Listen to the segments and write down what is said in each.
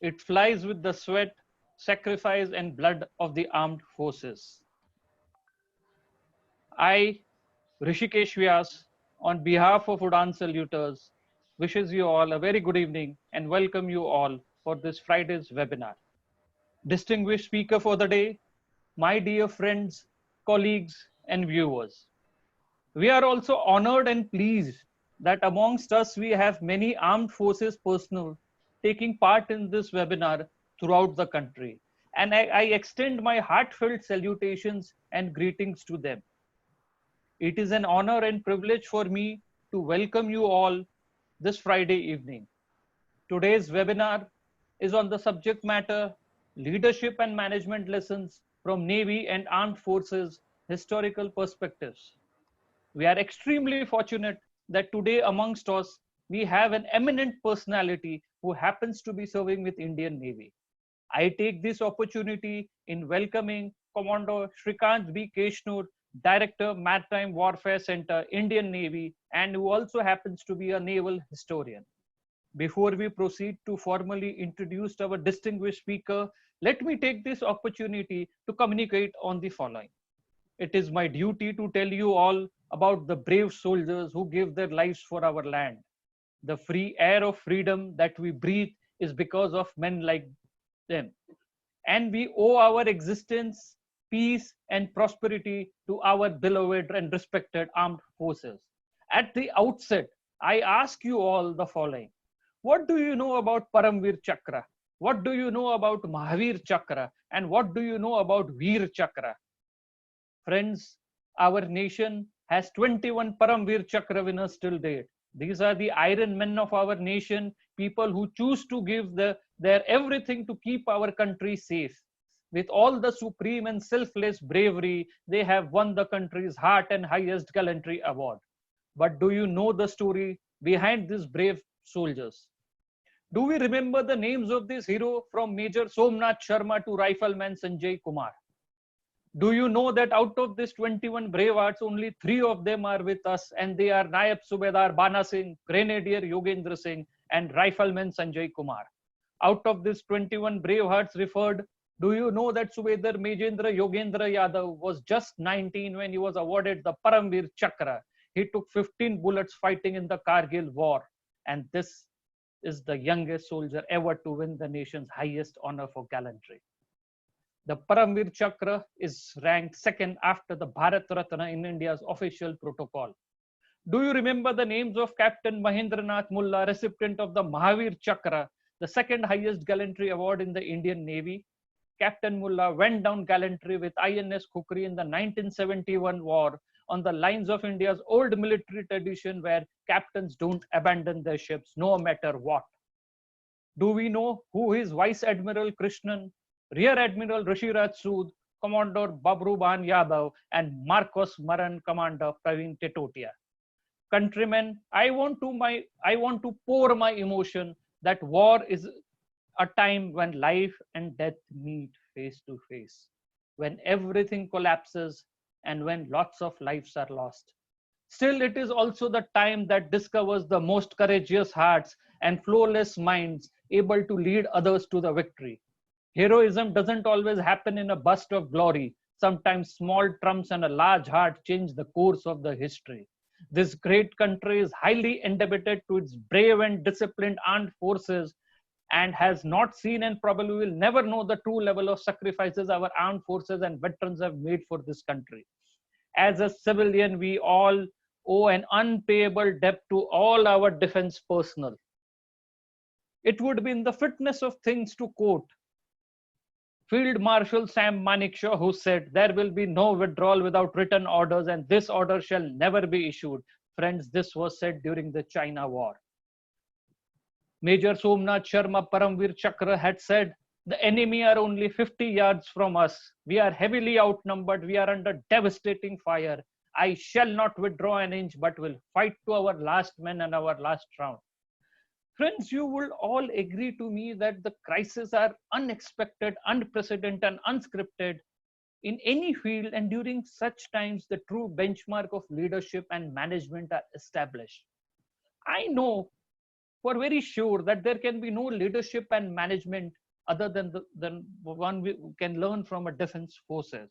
It flies with the sweat, sacrifice, and blood of the armed forces. I, Rishikesh Vyas, on behalf of Udan Saluters, wishes you all a very good evening and welcome you all for this Friday's webinar. Distinguished speaker for the day, my dear friends, colleagues, and viewers. We are also honored and pleased that amongst us we have many armed forces personnel taking part in this webinar throughout the country. And I extend my heartfelt salutations and greetings to them. It is an honor and privilege for me to welcome you all this Friday evening. Today's webinar is on the subject matter Leadership and Management Lessons from Navy and Armed Forces Historical Perspectives. We are extremely fortunate that today amongst us we have an eminent personality who happens to be serving with Indian Navy. I take this opportunity in welcoming Commander Shrikant B. Keshnur, Director, Maritime Warfare Center, Indian Navy, and who also happens to be a naval historian. Before we proceed to formally introduce our distinguished speaker, let me take this opportunity to communicate on the following. It is my duty to tell you all about the brave soldiers who give their lives for our land. The free air of freedom that we breathe is because of men like them. And we owe our existence, peace, and prosperity to our beloved and respected armed forces. At the outset, I ask you all the following. What do you know about Paramvir Chakra? What do you know about Mahavir Chakra? And what do you know about Veer Chakra? Friends, our nation has 21 Paramvir Chakra winners till date. These are the iron men of our nation, people who choose to give their everything to keep our country safe. With all the supreme and selfless bravery, they have won the country's heart and highest gallantry award. But do you know the story behind these brave soldiers? Do we remember the names of this hero from Major Somnath Sharma to Rifleman Sanjay Kumar? Do you know that out of these 21 brave hearts, only 3 of them are with us, and they are Naib Subedar Bana Singh, Grenadier Yogendra Singh, and Rifleman Sanjay Kumar? Out of these 21 brave hearts referred, do you know that Subedar Majendra Yogendra Yadav was just 19 when he was awarded the Paramvir Chakra? He took 15 bullets fighting in the Kargil war, and this is the youngest soldier ever to win the nation's highest honor for gallantry. The Paramvir Chakra is ranked second after the Bharat Ratna in India's official protocol. Do you remember the names of Captain Mahendranath Mulla, recipient of the Mahavir Chakra, the second highest gallantry award in the Indian Navy? Captain Mulla went down gallantry with INS Kukri in the 1971 war on the lines of India's old military tradition where captains don't abandon their ships no matter what. Do we know who is Vice Admiral Krishnan, Rear Admiral Rishiraj Sood, Commodore Babruban Yadav, and Marcos Maran Commander Praveen Tetotia? Countrymen, I want to pour my emotion that war is a time when life and death meet face to face, when everything collapses and when lots of lives are lost. Still, it is also the time that discovers the most courageous hearts and flawless minds able to lead others to the victory. Heroism doesn't always happen in a burst of glory. Sometimes small trumps and a large heart change the course of the history. This great country is highly indebted to its brave and disciplined armed forces and has not seen and probably will never know the true level of sacrifices our armed forces and veterans have made for this country. As a civilian, we all owe an unpayable debt to all our defense personnel. It would be in the fitness of things to quote Field Marshal Sam Manekshaw, who said, "There will be no withdrawal without written orders, and this order shall never be issued." Friends, this was said during the China War. Major Somnath Sharma Paramvir Chakra had said, "The enemy are only 50 yards from us. We are heavily outnumbered. We are under devastating fire. I shall not withdraw an inch, but will fight to our last man and our last round." Friends, you will all agree to me that the crises are unexpected, unprecedented, and unscripted in any field, and during such times, the true benchmark of leadership and management are established. I know who are very sure that there can be no leadership and management other than one we can learn from a defense forces.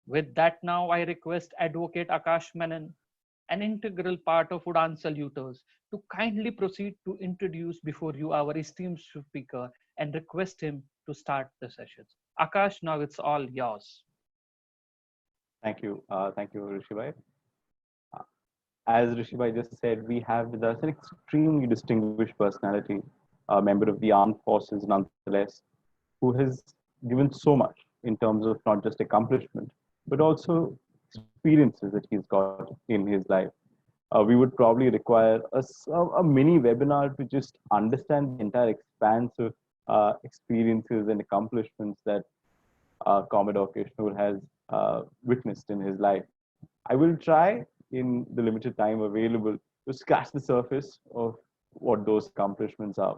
With that, now I request Advocate Akash Menon, an integral part of Udan Saluters, to kindly proceed to introduce before you our esteemed speaker and request him to start the sessions. Akash, now it's all yours. Thank you. Thank you, Rishibai. Uh, As Rishibai just said, we have with us an extremely distinguished personality, a member of the armed forces nonetheless, who has given so much in terms of not just accomplishment, but also experiences that he's got in his life. We would probably require a mini webinar to just understand the entire expanse of experiences and accomplishments that Commodore Kishnur has witnessed in his life. I will try in the limited time available to scratch the surface of what those accomplishments are.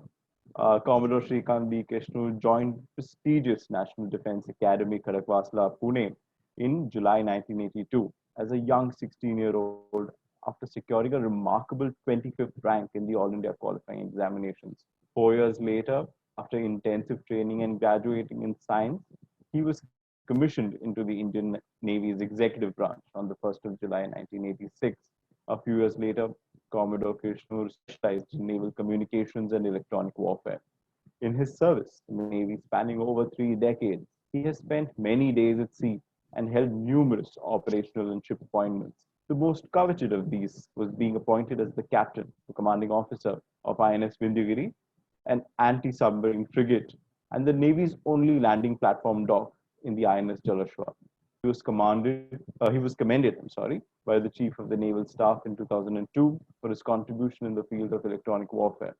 Commodore Shrikant B. Kishnur joined prestigious National Defense Academy, Khadakwasla, Pune in July 1982 as a young 16-year-old after securing a remarkable 25th rank in the All India qualifying examinations. 4 years later, after intensive training and graduating in science, he was commissioned into the Indian Navy's executive branch on the 1st of July 1986. A few years later, Commodore Kishnur specialized in naval communications and electronic warfare. In his service in the Navy spanning over 3 decades, he has spent many days at sea and held numerous operational and ship appointments. The most coveted of these was being appointed as the captain or commanding officer of INS Vindhyagiri, an anti-submarine frigate, and the Navy's only landing platform dock in the INS Jalashwa. He was commended, by the Chief of the Naval Staff in 2002 for his contribution in the field of electronic warfare.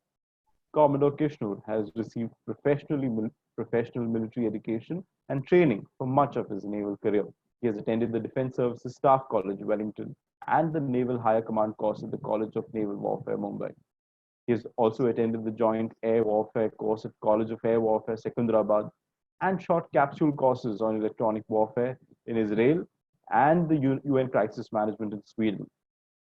Commodore Kishnur has received professional military education and training for much of his naval career. He has attended the Defense Services Staff College, Wellington, and the Naval Higher Command course at the College of Naval Warfare, Mumbai. He has also attended the Joint Air Warfare course at College of Air Warfare, Secunderabad, and short capsule courses on electronic warfare in Israel and the UN Crisis Management in Sweden.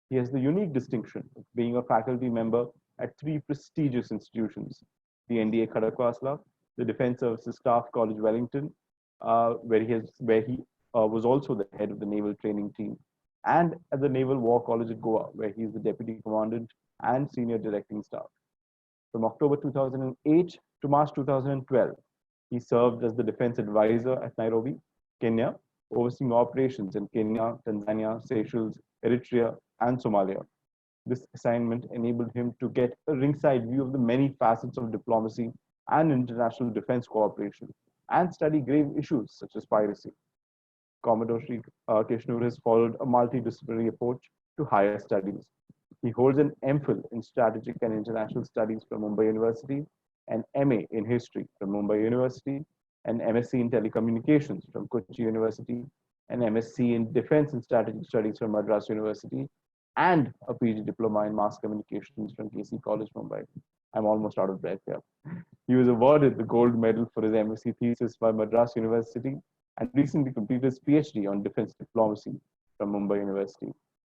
He has the unique distinction of being a faculty member at three prestigious institutions: the NDA Khadakwasla, the Defense Services Staff College Wellington, where he was also the head of the naval training team, and at the Naval War College at Goa, where he is the deputy commandant and senior directing staff. From October 2008 to March 2012, he served as the defense advisor at Nairobi, Kenya, overseeing operations in Kenya, Tanzania, Seychelles, Eritrea, and Somalia. This assignment enabled him to get a ringside view of the many facets of diplomacy and international defense cooperation, and study grave issues such as piracy. Commodore Kishnur has followed a multidisciplinary approach to higher studies. He holds an MPhil in Strategic and International Studies from Mumbai University, an MA in History from Mumbai University, an MSc in Telecommunications from Kochi University, an MSc in Defense and Strategic Studies from Madras University, and a PG Diploma in Mass Communications from KC College, Mumbai. I'm almost out of breath here. He was awarded the gold medal for his MSc thesis by Madras University and recently completed his PhD on defense diplomacy from Mumbai University.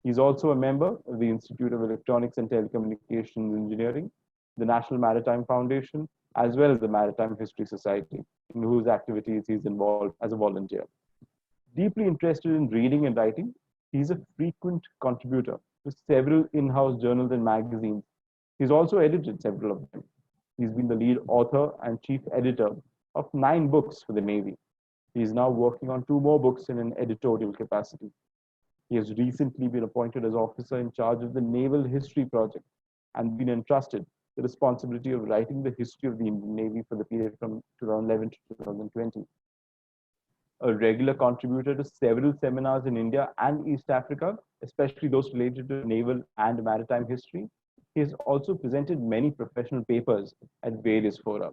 He's also a member of the Institute of Electronics and Telecommunications Engineering, the National Maritime Foundation, as well as the Maritime History Society, in whose activities he's involved as a volunteer. Deeply interested in reading and writing, he's a frequent contributor to several in-house journals and magazines. He's also edited several of them. He's been the lead author and chief editor of 9 books for the Navy. He is now working on 2 more books in an editorial capacity. He has recently been appointed as officer in charge of the Naval History Project and been entrusted the responsibility of writing the history of the Indian Navy for the period from 2011 to 2020. A regular contributor to several seminars in India and East Africa, especially those related to naval and maritime history, he has also presented many professional papers at various fora.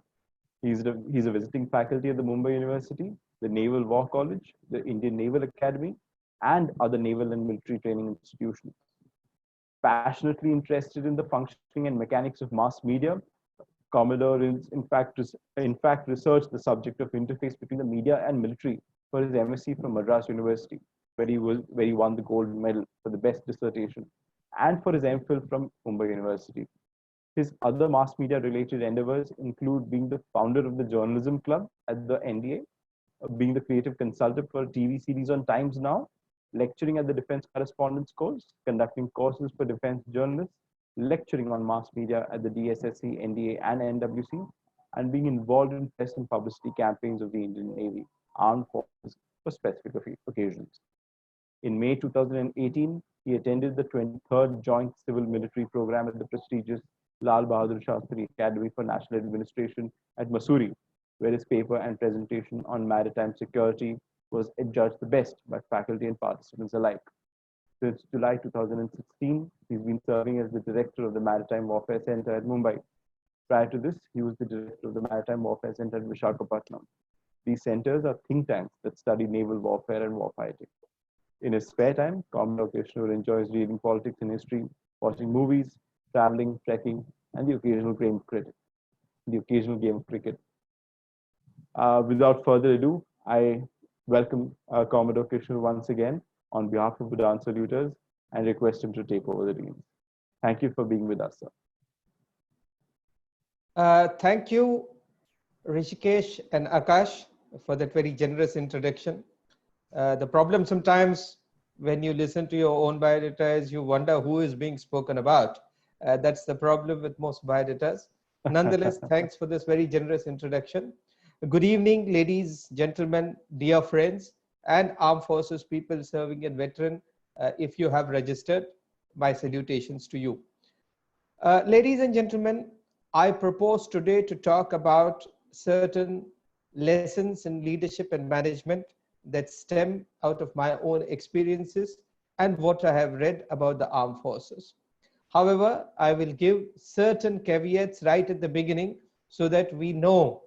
He's a visiting faculty at the Mumbai University, the Naval War College, the Indian Naval Academy, and other naval and military training institutions. Passionately interested in the functioning and mechanics of mass media, Commodore is in fact researched the subject of interface between the media and military for his MSc from Madras University, where he won the gold medal for the best dissertation, and for his MPhil from Mumbai University. His other mass media related endeavors include being the founder of the Journalism Club at the NDA, being the creative consultant for a TV series on Times Now, lecturing at the Defense Correspondence Course, conducting courses for defense journalists, lecturing on mass media at the DSSC, NDA, and NWC, and being involved in press and publicity campaigns of the Indian Navy, armed forces for specific occasions. In May 2018, he attended the 23rd Joint Civil Military Program at the prestigious Lal Bahadur Shastri Academy for National Administration at Mussoorie, where his paper and presentation on maritime security was adjudged the best by faculty and participants alike. Since July 2016, he's been serving as the director of the Maritime Warfare Center at Mumbai. Prior to this, he was the director of the Maritime Warfare Center at Visakhapatnam. These centers are think tanks that study naval warfare and warfighting. In his spare time, Commodore Kishore enjoys reading politics and history, watching movies, traveling, trekking, and the occasional game of cricket. Without further ado, I welcome Commodore Kishore once again on behalf of Udaan Saluters and request him to take over the reins. Thank you for being with us, sir. Thank you, Rishikesh and Akash, for that very generous introduction. The problem sometimes when you listen to your own biodata is you wonder who is being spoken about. That's the problem with most biodatas. Nonetheless, thanks for this very generous introduction. Good evening, ladies, gentlemen, dear friends, and armed forces people serving and veteran. If you have registered, my salutations to you. Ladies and gentlemen, I propose today to talk about certain lessons in leadership and management that stem out of my own experiences and what I have read about the armed forces. However, I will give certain caveats right at the beginning so that we know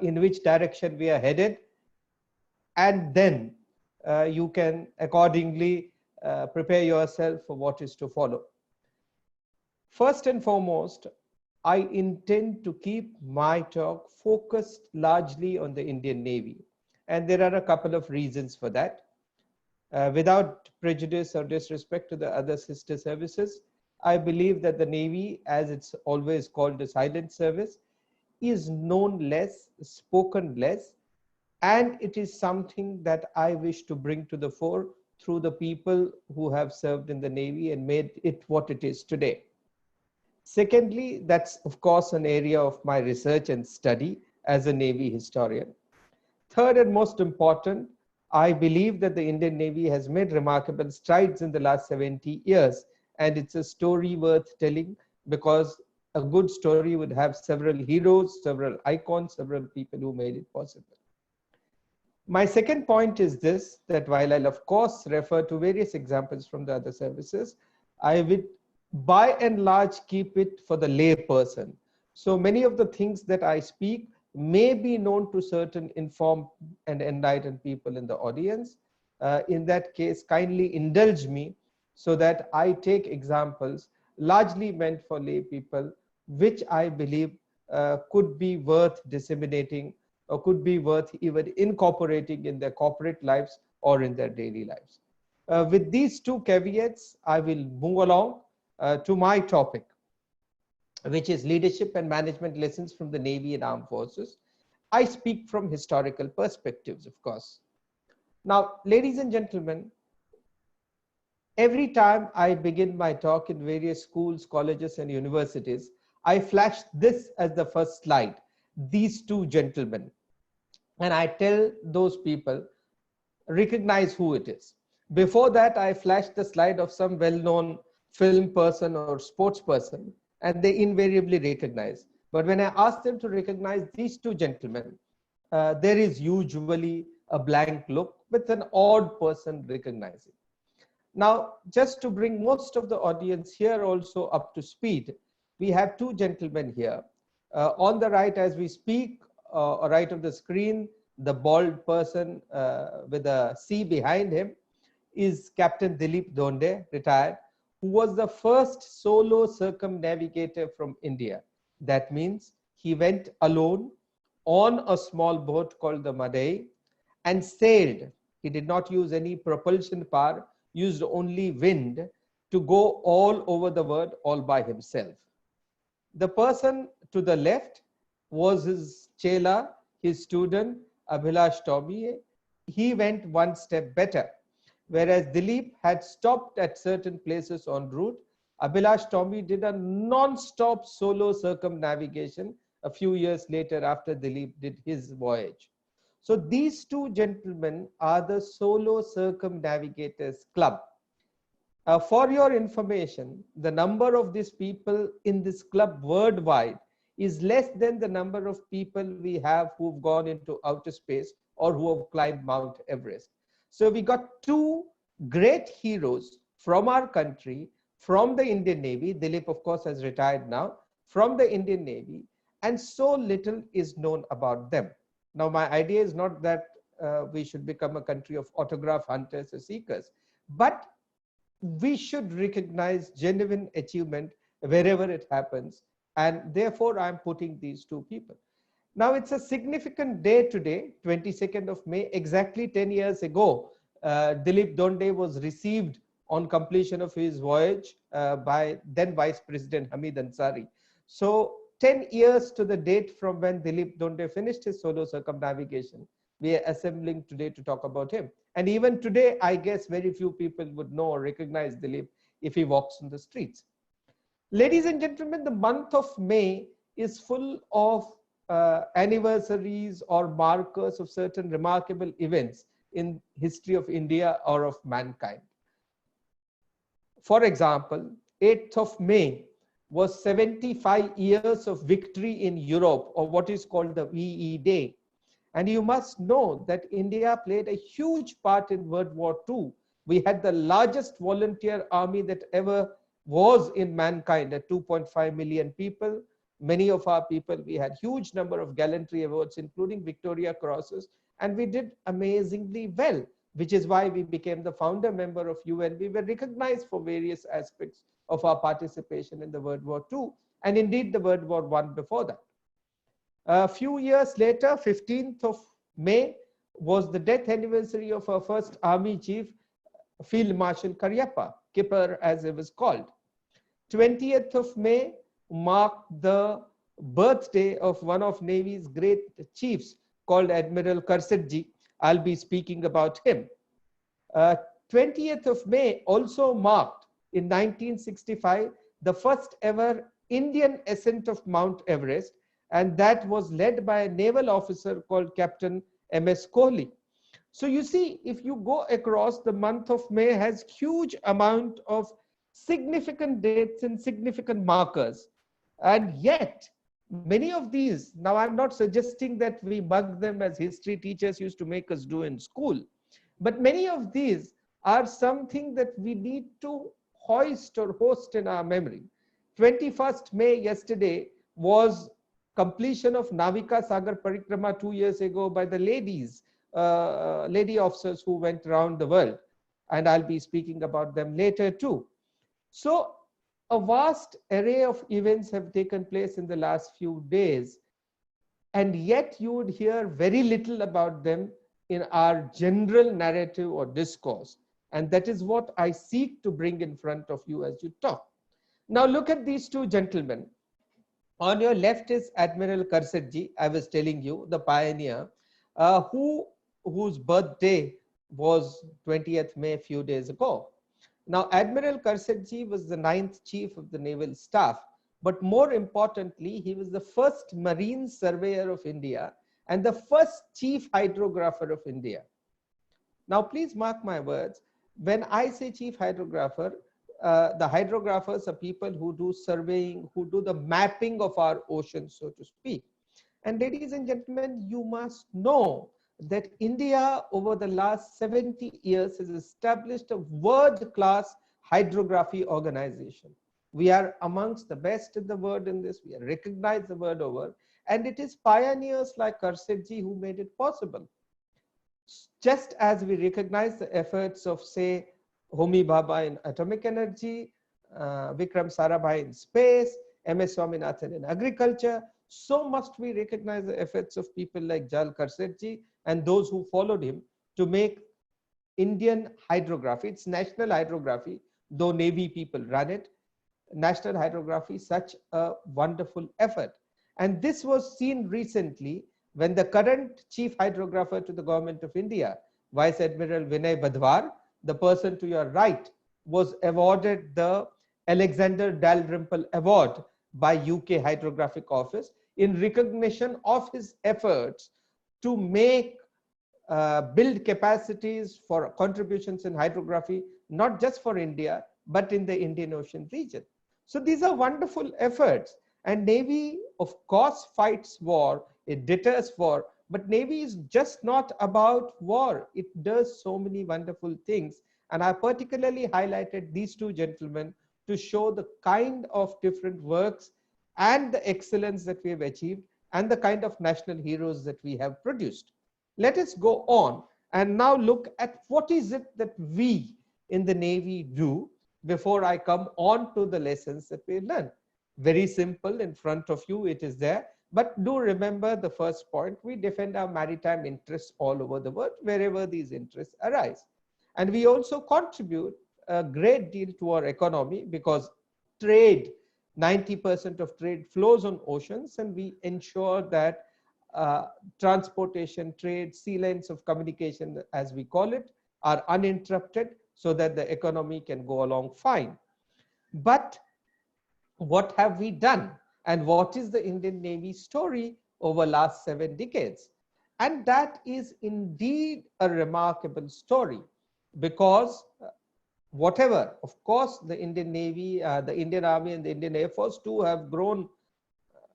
in which direction we are headed, and then you can accordingly prepare yourself for what is to follow. First and foremost, I intend to keep my talk focused largely on the Indian Navy. And there are a couple of reasons for that. Without prejudice or disrespect to the other sister services, I believe that the Navy, as it's always called a silent service, is known less, spoken less, and it is something that I wish to bring to the fore through the people who have served in the Navy and made it what it is today. Secondly, that's of course an area of my research and study as a Navy historian. Third and most important, I believe that the Indian Navy has made remarkable strides in the last 70 years, and it's a story worth telling because a good story would have several heroes, several icons, several people who made it possible. My second point is this, that while I'll of course refer to various examples from the other services, I would by and large keep it for the lay person. So many of the things that I speak may be known to certain informed and enlightened people in the audience. In that case, kindly indulge me so that I take examples largely meant for lay people, which I believe could be worth disseminating or could be worth even incorporating in their corporate lives or in their daily lives. With these two caveats, I will move along to my topic, which is leadership and management lessons from the Navy and armed forces. I speak from historical perspectives, of course. Now, ladies and gentlemen, every time I begin my talk in various schools, colleges, and universities, I flash this as the first slide, these two gentlemen. And I tell those people, recognize who it is. Before that, I flash the slide of some well-known film person or sports person, and they invariably recognize. But when I ask them to recognize these two gentlemen, there is usually a blank look with an odd person recognizing. Now, just to bring most of the audience here also up to speed, we have two gentlemen here. On the right as we speak, right of the screen, the bald person with a C behind him is Captain Dilip Donde, retired, who was the first solo circumnavigator from India. That means he went alone on a small boat called the Madai and sailed. He did not use any propulsion power, used only wind to go all over the world all by himself. The person to the left was his chela, his student, Abhilash Tomy. He went one step better. Whereas Dilip had stopped at certain places en route, Abhilash Tomy did a non-stop solo circumnavigation a few years later after Dilip did his voyage. So these two gentlemen are the Solo Circumnavigators Club. For your information, the number of these people in this club worldwide is less than the number of people we have who've gone into outer space or who have climbed Mount Everest. So we got two great heroes from our country, from the Indian Navy. Dilip, of course, has retired now, from the Indian Navy, and so little is known about them. Now, my idea is not that we should become a country of autograph hunters or seekers, but we should recognize genuine achievement wherever it happens. And therefore, I'm putting these two people. Now, it's a significant day today, 22nd of May, exactly 10 years ago. Dilip Donde was received on completion of his voyage by then Vice President Hamid Ansari. So 10 years to the date from when Dilip Donde finished his solo circumnavigation, we are assembling today to talk about him. And even today, I guess very few people would know or recognize Dilip if he walks on the streets. Ladies and gentlemen, the month of May is full of anniversaries or markers of certain remarkable events in history of India or of mankind. For example, 8th of May was 75 years of victory in Europe, or what is called the VE Day. And you must know that India played a huge part in World War II. We had the largest volunteer army that ever was in mankind at 2.5 million people. Many of our people, we had huge number of gallantry awards, including Victoria Crosses, and we did amazingly well, which is why we became the founder member of UN. We were recognized for various aspects of our participation in the World War II, and indeed the World War I before that. A few years later, 15th of May, was the death anniversary of our first army chief, Field Marshal Cariappa, Kipper as it was called. 20th of May marked the birthday of one of Navy's great chiefs called Admiral Karsadji. I'll be speaking about him. 20th of May also marked in 1965 the first ever Indian ascent of Mount Everest, and that was led by a naval officer called Captain M.S. Kohli. So you see, if you go across, the month of May has huge amount of significant dates and significant markers. And yet, many of these, now I'm not suggesting that we mug them as history teachers used to make us do in school, but many of these are something that we need to hoist or host in our memory. 21st May yesterday was completion of Navika Sagar Parikrama 2 years ago by the ladies, lady officers who went around the world. And I'll be speaking about them later too. So a vast array of events have taken place in the last few days, and yet you would hear very little about them in our general narrative or discourse. And that is what I seek to bring in front of you as you talk. Now look at these two gentlemen. On your left is Admiral Karsadji, I was telling you, the pioneer, whose birthday was 20th May a few days ago. Now, Admiral Karsadji was the 9th Chief of the Naval Staff, but more importantly, he was the first Marine Surveyor of India and the first Chief Hydrographer of India. Now, please mark my words. When I say Chief Hydrographer, the hydrographers are people who do surveying, who do the mapping of our oceans, so to speak. And ladies and gentlemen, you must know that India over the last 70 years has established a world-class hydrography organization. We are amongst the best in the world in this. We are recognized the world over. And it is pioneers like Karsadji who made it possible. Just as we recognize the efforts of, say, Homi Bhabha in atomic energy, Vikram Sarabhai in space, M.S. Swaminathan in agriculture, so must we recognize the efforts of people like Jal Karsadji and those who followed him to make Indian hydrography, it's national hydrography, though Navy people run it, national hydrography such a wonderful effort. And this was seen recently when the current chief hydrographer to the government of India, Vice Admiral Vinay Badhwar, the person to your right, was awarded the Alexander Dalrymple Award by UK Hydrographic Office in recognition of his efforts to make build capacities for contributions in hydrography, not just for India, but in the Indian Ocean region. So these are wonderful efforts. And Navy, of course, fights war, it deters war, but Navy is just not about war. It does so many wonderful things. And I particularly highlighted these two gentlemen to show the kind of different works and the excellence that we have achieved and the kind of national heroes that we have produced. Let us go on and now look at what is it that we in the Navy do before I come on to the lessons that we learn. Very simple, in front of you it is there, but do remember the first point: we defend our maritime interests all over the world wherever these interests arise. And we also contribute a great deal to our economy because trade, 90% of trade flows on oceans, and we ensure that transportation, trade, sea lanes of communication, as we call it, are uninterrupted so that the economy can go along fine. But what have we done? And what is the Indian Navy story over last 7 decades? And that is indeed a remarkable story because whatever, of course, the Indian Navy, the Indian Army and the Indian Air Force too have grown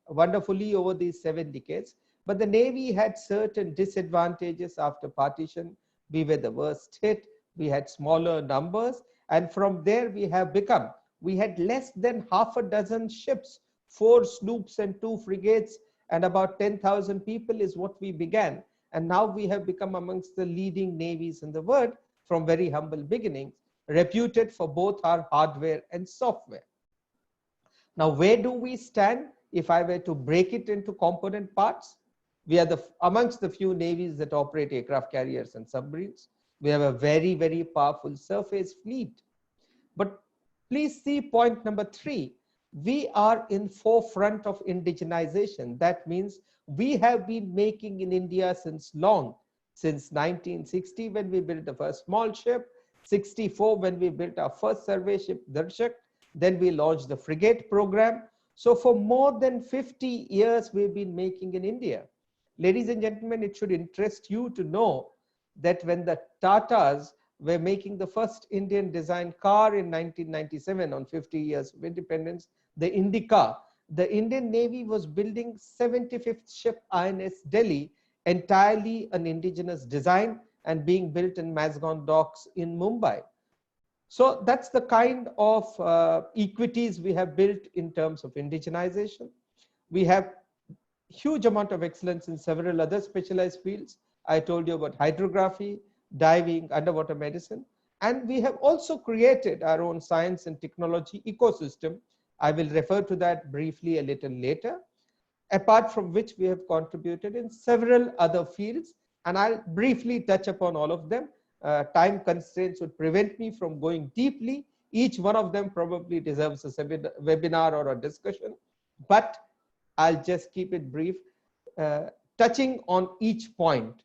wonderfully over these 7 decades. But the Navy had certain disadvantages after partition. We were the worst hit. We had smaller numbers. And from there we have become, we had less than half a dozen ships, 4 sloops and 2 frigates, and about 10,000 people is what we began. And now we have become amongst the leading navies in the world from very humble beginnings, reputed for both our hardware and software. Now, where do we stand? If I were to break it into component parts, we are amongst the few navies that operate aircraft carriers and submarines. We have a very, very powerful surface fleet. But please see point number 3. We are in forefront of indigenization. That means we have been making in India since long, since 1960 when we built the first small ship, 64 when we built our first survey ship, Darshak, then we launched the frigate program. So for more than 50 years, we've been making in India. Ladies and gentlemen, it should interest you to know that when the Tatas were making the first Indian designed car in 1997 on 50 years of independence, the Indica, the Indian Navy was building 75th ship INS Delhi, entirely an indigenous design and being built in Mazgaon docks in Mumbai. So that's the kind of equities we have built in terms of indigenization. We have huge amount of excellence in several other specialized fields. I told you about hydrography, diving, underwater medicine, and we have also created our own science and technology ecosystem. I will refer to that briefly a little later, apart from which we have contributed in several other fields, and I'll briefly touch upon all of them. Time constraints would prevent me from going deeply. Each one of them probably deserves a webinar or a discussion, but I'll just keep it brief, touching on each point.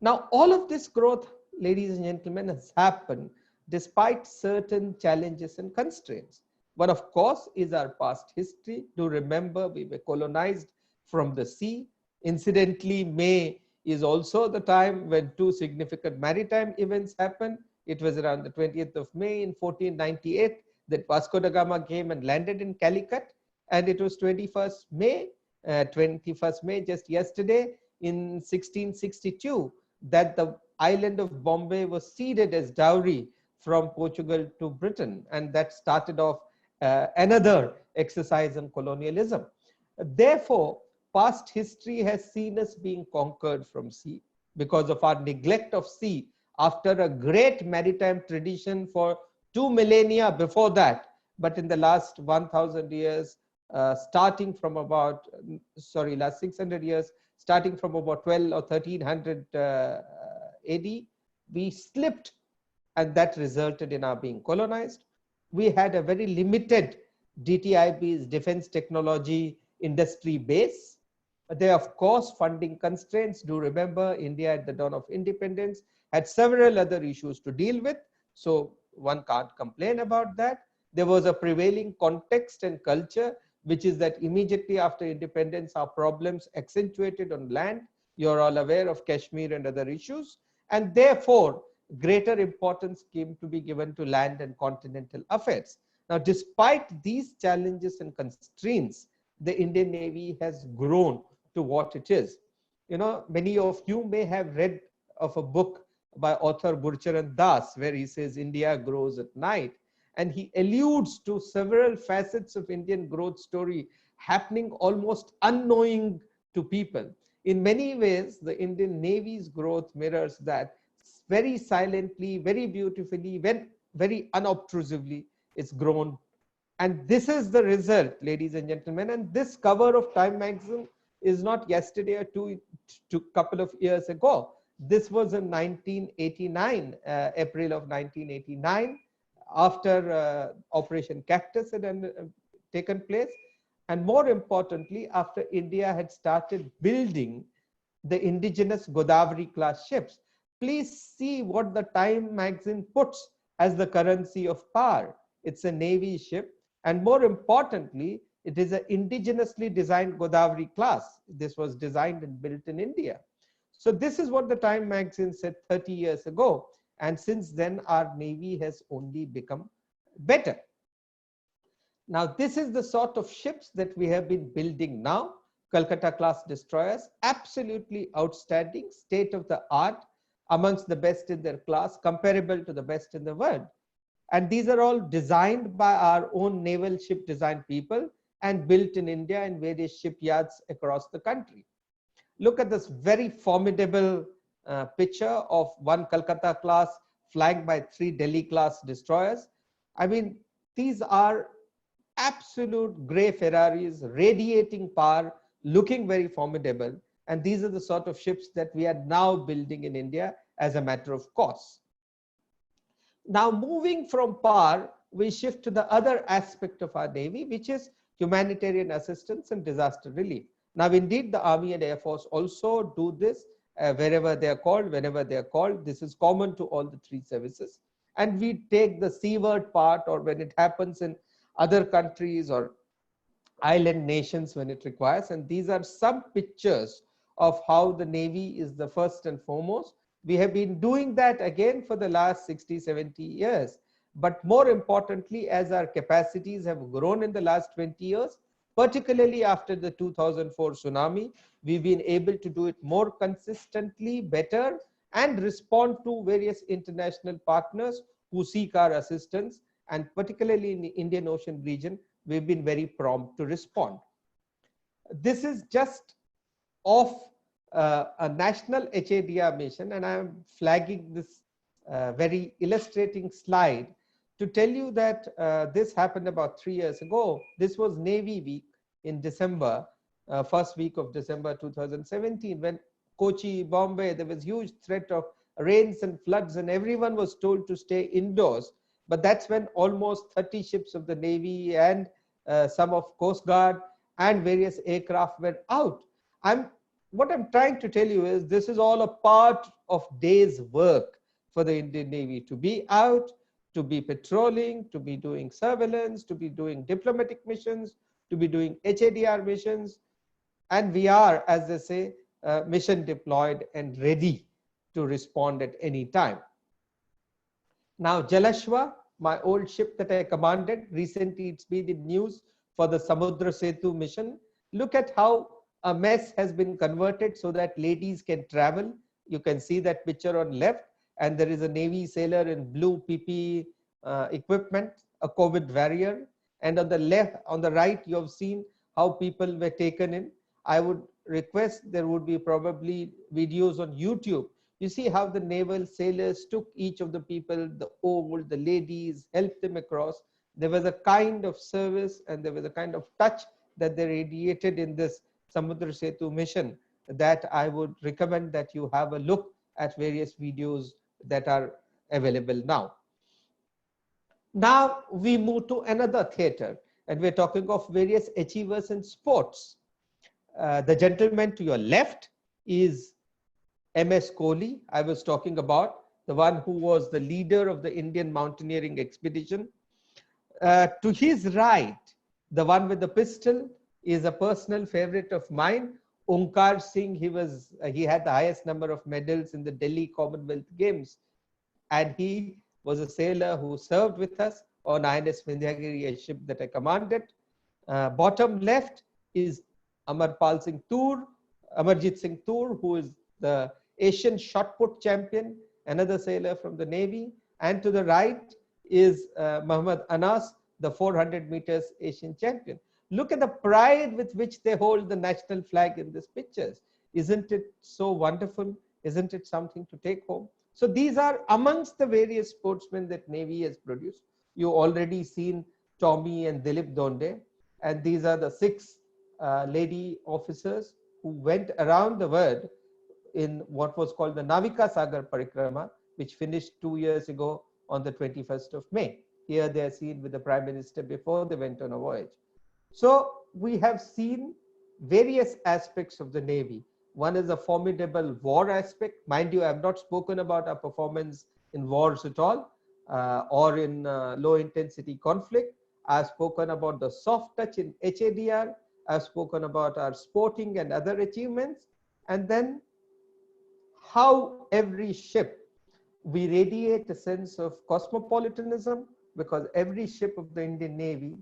Now, all of this growth, ladies and gentlemen, has happened despite certain challenges and constraints. One, of course, is our past history. Do remember we were colonized from the sea. Incidentally, May is also the time when 2 significant maritime events happened. It was around the 20th of May in 1498 that Vasco da Gama came and landed in Calicut. And it was 21st May, just yesterday in 1662, that the island of Bombay was ceded as dowry from Portugal to Britain. And that started off another exercise in colonialism. Therefore, past history has seen us being conquered from sea because of our neglect of sea after a great maritime tradition for 2 millennia before that. But in the last 1,000 years, starting from about, last 600 years, starting from about 12 or 1300 AD, we slipped, and that resulted in our being colonized. we had a very limited DTIB's defense technology industry base. There, of course, funding constraints. Do remember, India at the dawn of independence had several other issues to deal with. So one can't complain about that. There was a prevailing context and culture, which is that immediately after independence, our problems accentuated on land. You're all aware of Kashmir and other issues. And therefore, greater importance came to be given to land and continental affairs. Now, despite these challenges and constraints, the Indian Navy has grown to what it is. You know, many of you may have read of a book by author Gurcharan Das, where he says India grows at night. And he alludes to several facets of Indian growth story happening almost unknowing to people. In many ways, the Indian Navy's growth mirrors that very silently, very beautifully, very unobtrusively, it's grown. And this is the result, ladies and gentlemen. And this cover of Time magazine is not yesterday or two couple of years ago. This was in 1989, April of 1989, after Operation Cactus had taken place. And more importantly, after India had started building the indigenous Godavari class ships. Please see what the Time magazine puts as the currency of power. It's a Navy ship. And more importantly, it is an indigenously designed Godavari class. This was designed and built in India. So this is what the Time magazine said 30 years ago. And since then, our Navy has only become better. Now, this is the sort of ships that we have been building now. Calcutta class destroyers, absolutely outstanding, state of the art, amongst the best in their class, comparable to the best in the world. And these are all designed by our own naval ship design people and built in India in various shipyards across the country. Look at this very formidable picture of one Calcutta class flanked by 3 Delhi class destroyers. I mean, these are absolute grey Ferraris, radiating power, looking very formidable. And these are the sort of ships that we are now building in India as a matter of course. Now, moving from power, we shift to the other aspect of our Navy, which is humanitarian assistance and disaster relief. Now, indeed, the Army and Air Force also do this wherever they are called, whenever they are called. This is common to all the 3 services. And we take the seaward part, or when it happens in other countries or island nations when it requires. And these are some pictures of how the Navy is the first and foremost. We have been doing that again for the last 60, 70 years. But more importantly, as our capacities have grown in the last 20 years, particularly after the 2004 tsunami, we've been able to do it more consistently, better, and respond to various international partners who seek our assistance. And particularly in the Indian Ocean region, we've been very prompt to respond. This is just of a national HADR mission, and I'm flagging this very illustrating slide to tell you that this happened about 3 years ago. This was Navy Week in December, first week of December 2017, when Kochi, Bombay, there was huge threat of rains and floods, and everyone was told to stay indoors. But that's when almost 30 ships of the Navy and some of Coast Guard and various aircraft were out. What I'm trying to tell you is this is all a part of days' work for the Indian Navy to be out, to be patrolling, to be doing surveillance, to be doing diplomatic missions, to be doing HADR missions. And we are, as they say, mission deployed and ready to respond at any time. Now, Jalashwa, my old ship that I commanded, recently it's been in news for the Samudra Setu mission. Look at how a mess has been converted so that ladies can travel. You can see that picture on left, and there is a Navy sailor in blue PPE equipment, a COVID barrier. And on the left, on the right, you have seen how people were taken in. I would request there would be probably videos on YouTube. You see how the naval sailors took each of the people, the old, the ladies, helped them across. There was a kind of service and there was a kind of touch that they radiated in this Samudra Setu mission that I would recommend that you have a look at various videos that are available now. Now we move to another theater, and we're talking of various achievers in sports. The gentleman to your left is MS Kohli. I was talking about the one who was the leader of the Indian mountaineering expedition. To his right, the one with the pistol is a personal favorite of mine, Onkar Singh. He had the highest number of medals in the Delhi Commonwealth Games, and he was a sailor who served with us on INS Vindhyagiri, a ship that I commanded. Bottom left is Amarjit Singh Toor, who is the Asian shot put champion, another sailor from the Navy. And to the right is Muhammad Anas, the 400 meters Asian champion. Look at the pride with which they hold the national flag in these pictures. Isn't it so wonderful? Isn't it something to take home? So these are amongst the various sportsmen that Navy has produced. You already seen Tommy and Dilip Donde, and these are the 6 lady officers who went around the world in what was called the Navika Sagar Parikrama, which finished 2 years ago on the 21st of May. Here they are seen with the Prime Minister before they went on a voyage. So we have seen various aspects of the Navy. One is a formidable war aspect. Mind you, I have not spoken about our performance in wars at all, or in low intensity conflict. I have spoken about the soft touch in HADR. I have spoken about our sporting and other achievements. And then how every ship, we radiate a sense of cosmopolitanism, because every ship of the Indian Navy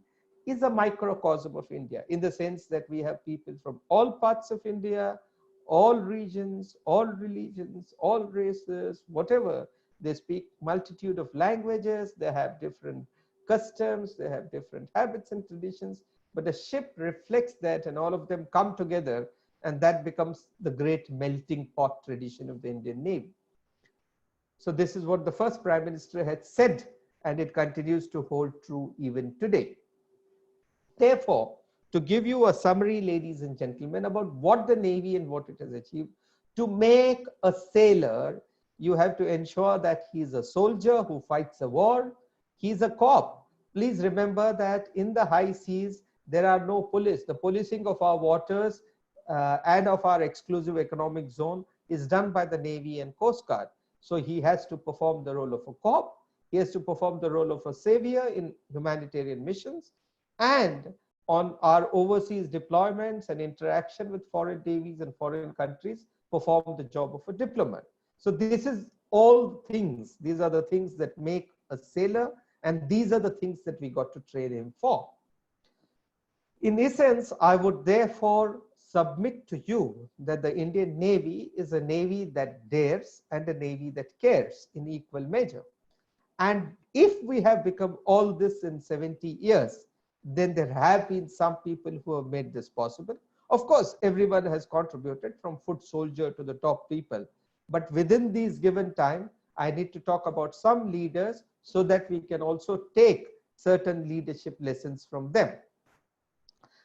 is a microcosm of India, in the sense that we have people from all parts of India, all regions, all religions, all races, whatever. They speak multitude of languages, they have different customs, they have different habits and traditions, but a ship reflects that, and all of them come together, and that becomes the great melting pot tradition of the Indian Navy. So this is what the first Prime Minister had said, and it continues to hold true even today. Therefore, to give you a summary, ladies and gentlemen, about what the Navy and what it has achieved, to make a sailor, you have to ensure that he is a soldier who fights a war. He is a cop. Please remember that in the high seas, there are no police. The policing of our waters and of our exclusive economic zone is done by the Navy and Coast Guard. So he has to perform the role of a cop. He has to perform the role of a savior in humanitarian missions. And on our overseas deployments and interaction with foreign navies and foreign countries, perform the job of a diplomat. So this is all things. These are the things that make a sailor, and these are the things that we got to train him for. In essence, I would therefore submit to you that the Indian Navy is a Navy that dares and a Navy that cares in equal measure. And if we have become all this in 70 years, then there have been some people who have made this possible. Of course, everyone has contributed, from foot soldier to the top people. But within these given time, I need to talk about some leaders so that we can also take certain leadership lessons from them.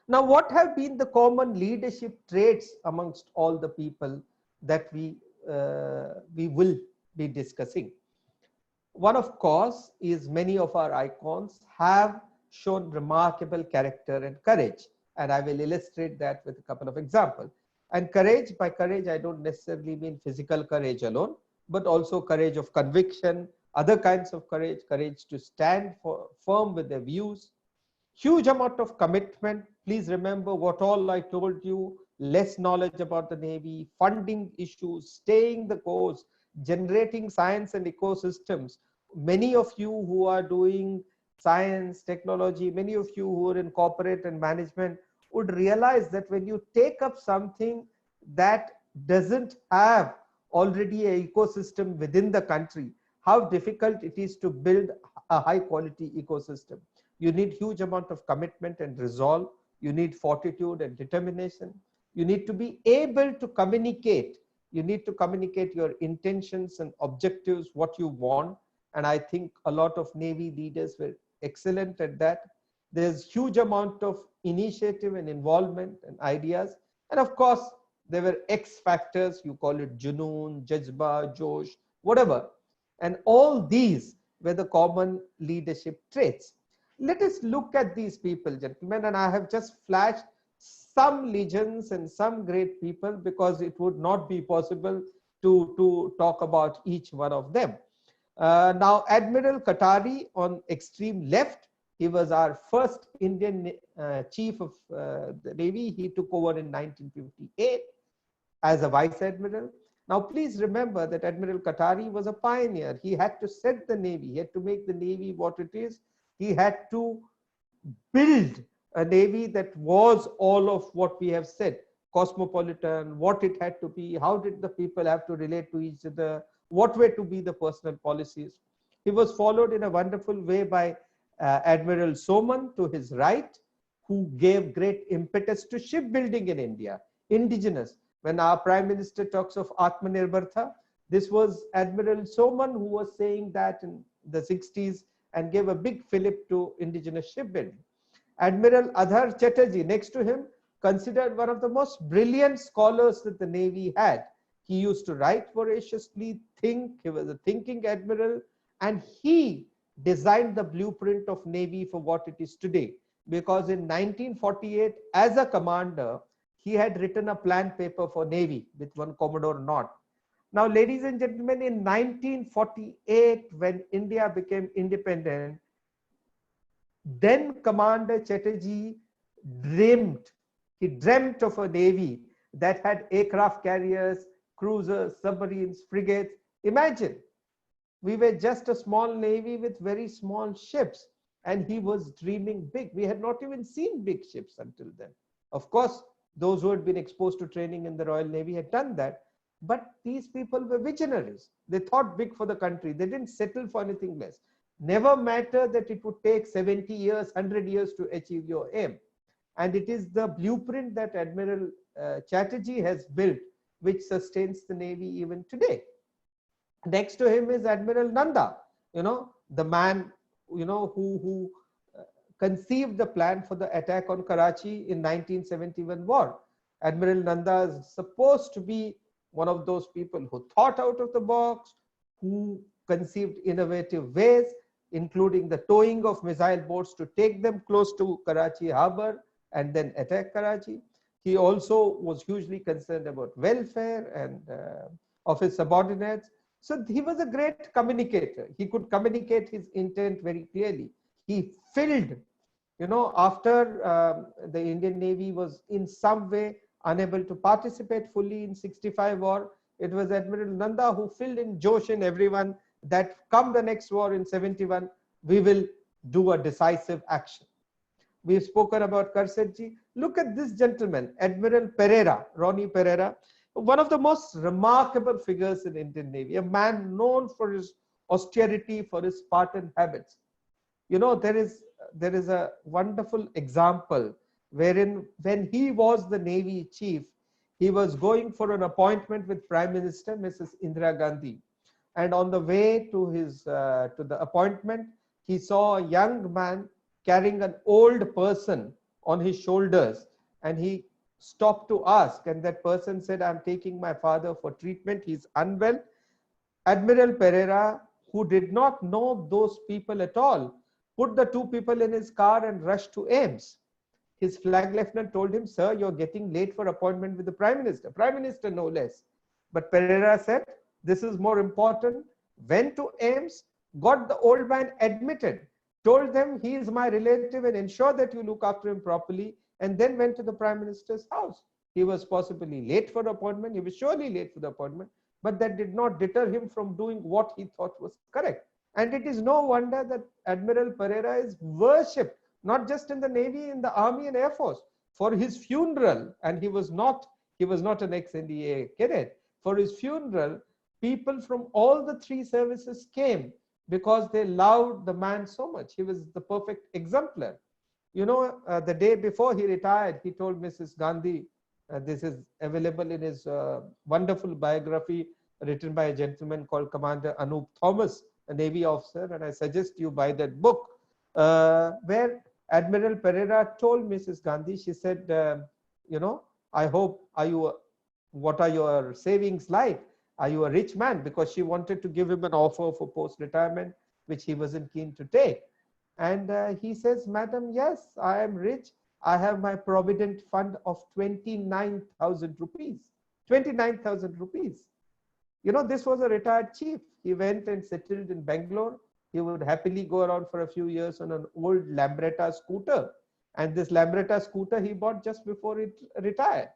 Now, what have been the common leadership traits amongst all the people that we will be discussing? One, of course, is many of our icons have shown remarkable character and courage. And I will illustrate that with a couple of examples. And courage, by courage, I don't necessarily mean physical courage alone, but also courage of conviction, other kinds of courage, courage to stand firm with their views, huge amount of commitment. Please remember what all I told you: less knowledge about the Navy, funding issues, staying the course, generating science and ecosystems. Many of you who are doing science, technology, many of you who are in corporate and management would realize that when you take up something that doesn't have already an ecosystem within the country, how difficult it is to build a high quality ecosystem. You need huge amount of commitment and resolve. You need fortitude and determination. You need to be able to communicate. You need to communicate your intentions and objectives, what you want. And I think a lot of Navy leaders were excellent at that. There's huge amount of initiative and involvement and ideas. And of course, there were X factors, you call it Junoon, Jazba, Josh, whatever. And all these were the common leadership traits. Let us look at these people, gentlemen, and I have just flashed some legends and some great people because it would not be possible to talk about each one of them. Now, Admiral Katari on extreme left, he was our first Indian chief of the Navy. He took over in 1958 as a vice admiral. Now, please remember that Admiral Katari was a pioneer. He had to set the Navy. He had to make the Navy what it is. He had to build a Navy that was all of what we have said: cosmopolitan, what it had to be, how did the people have to relate to each other, what were to be the personal policies. He was followed in a wonderful way by Admiral Soman to his right, who gave great impetus to shipbuilding in India, indigenous. When our Prime Minister talks of Atmanirbharta, this was Admiral Soman who was saying that in the 60s and gave a big fillip to indigenous shipbuilding. Admiral Adhar Chatterjee, next to him, considered one of the most brilliant scholars that the Navy had. He used to write voraciously, think. He was a thinking admiral, and he designed the blueprint of Navy for what it is today. Because in 1948, as a commander, he had written a plan paper for Navy with one Commodore Knott. Now, ladies and gentlemen, in 1948, when India became independent, then Commander Chatterjee he dreamt of a Navy that had aircraft carriers, cruisers, submarines, frigates. Imagine, we were just a small Navy with very small ships, and he was dreaming big. We had not even seen big ships until then. Of course, those who had been exposed to training in the Royal Navy had done that. But these people were visionaries. They thought big for the country. They didn't settle for anything less. Never matter that it would take 70 years, 100 years to achieve your aim. And it is the blueprint that Admiral Chatterjee has built, which sustains the Navy even today. Next to him is Admiral Nanda, the man, who conceived the plan for the attack on Karachi in 1971 war. Admiral Nanda is supposed to be one of those people who thought out of the box, who conceived innovative ways, including the towing of missile boats to take them close to Karachi harbor and then attack Karachi. He also was hugely concerned about welfare and of his subordinates. So he was a great communicator. He could communicate his intent very clearly. He filled, after the Indian Navy was in some way unable to participate fully in 65 war, it was Admiral Nanda who filled in Josh in everyone that come the next war in 71, we will do a decisive action. We've spoken about Karsadji. Look at this gentleman, Admiral Pereira, Ronnie Pereira, one of the most remarkable figures in Indian Navy, a man known for his austerity, for his Spartan habits. There is a wonderful example wherein when he was the Navy chief, he was going for an appointment with Prime Minister Mrs. Indira Gandhi. And on the way to the appointment, he saw a young man carrying an old person on his shoulders, and he stopped to ask, and that person said, "I'm taking my father for treatment, he's unwell." Admiral Pereira, who did not know those people at all, put the two people in his car and rushed to AIIMS. His flag lieutenant told him, "Sir, you're getting late for appointment with the Prime Minister no less." But Pereira said, "This is more important." Went to AIIMS, got the old man admitted, told them he is my relative and ensure that you look after him properly, and then went to the Prime Minister's house. He was possibly late for the appointment. He was surely late for the appointment, but that did not deter him from doing what he thought was correct. And it is no wonder that Admiral Pereira is worshipped, not just in the Navy, in the Army and Air Force. For his funeral, and he was not an ex-NDA cadet, for his funeral, people from all the three services came because they loved the man so much. He was the perfect exemplar. The day before he retired, he told Mrs. Gandhi, this is available in his wonderful biography written by a gentleman called Commander Anup Thomas, a Navy officer, and I suggest you buy that book, where Admiral Pereira told Mrs. Gandhi, she said, I hope, what are your savings like? Are you a rich man? Because she wanted to give him an offer for post-retirement. which he wasn't keen to take. And he says, Madam, yes, I am rich. I have my provident fund of 29,000 rupees. 29,000 rupees. You know, this was a retired chief. He went and settled in Bangalore. He would happily go around for a few years on an old Lambretta scooter. And this Lambretta scooter he bought just before it retired.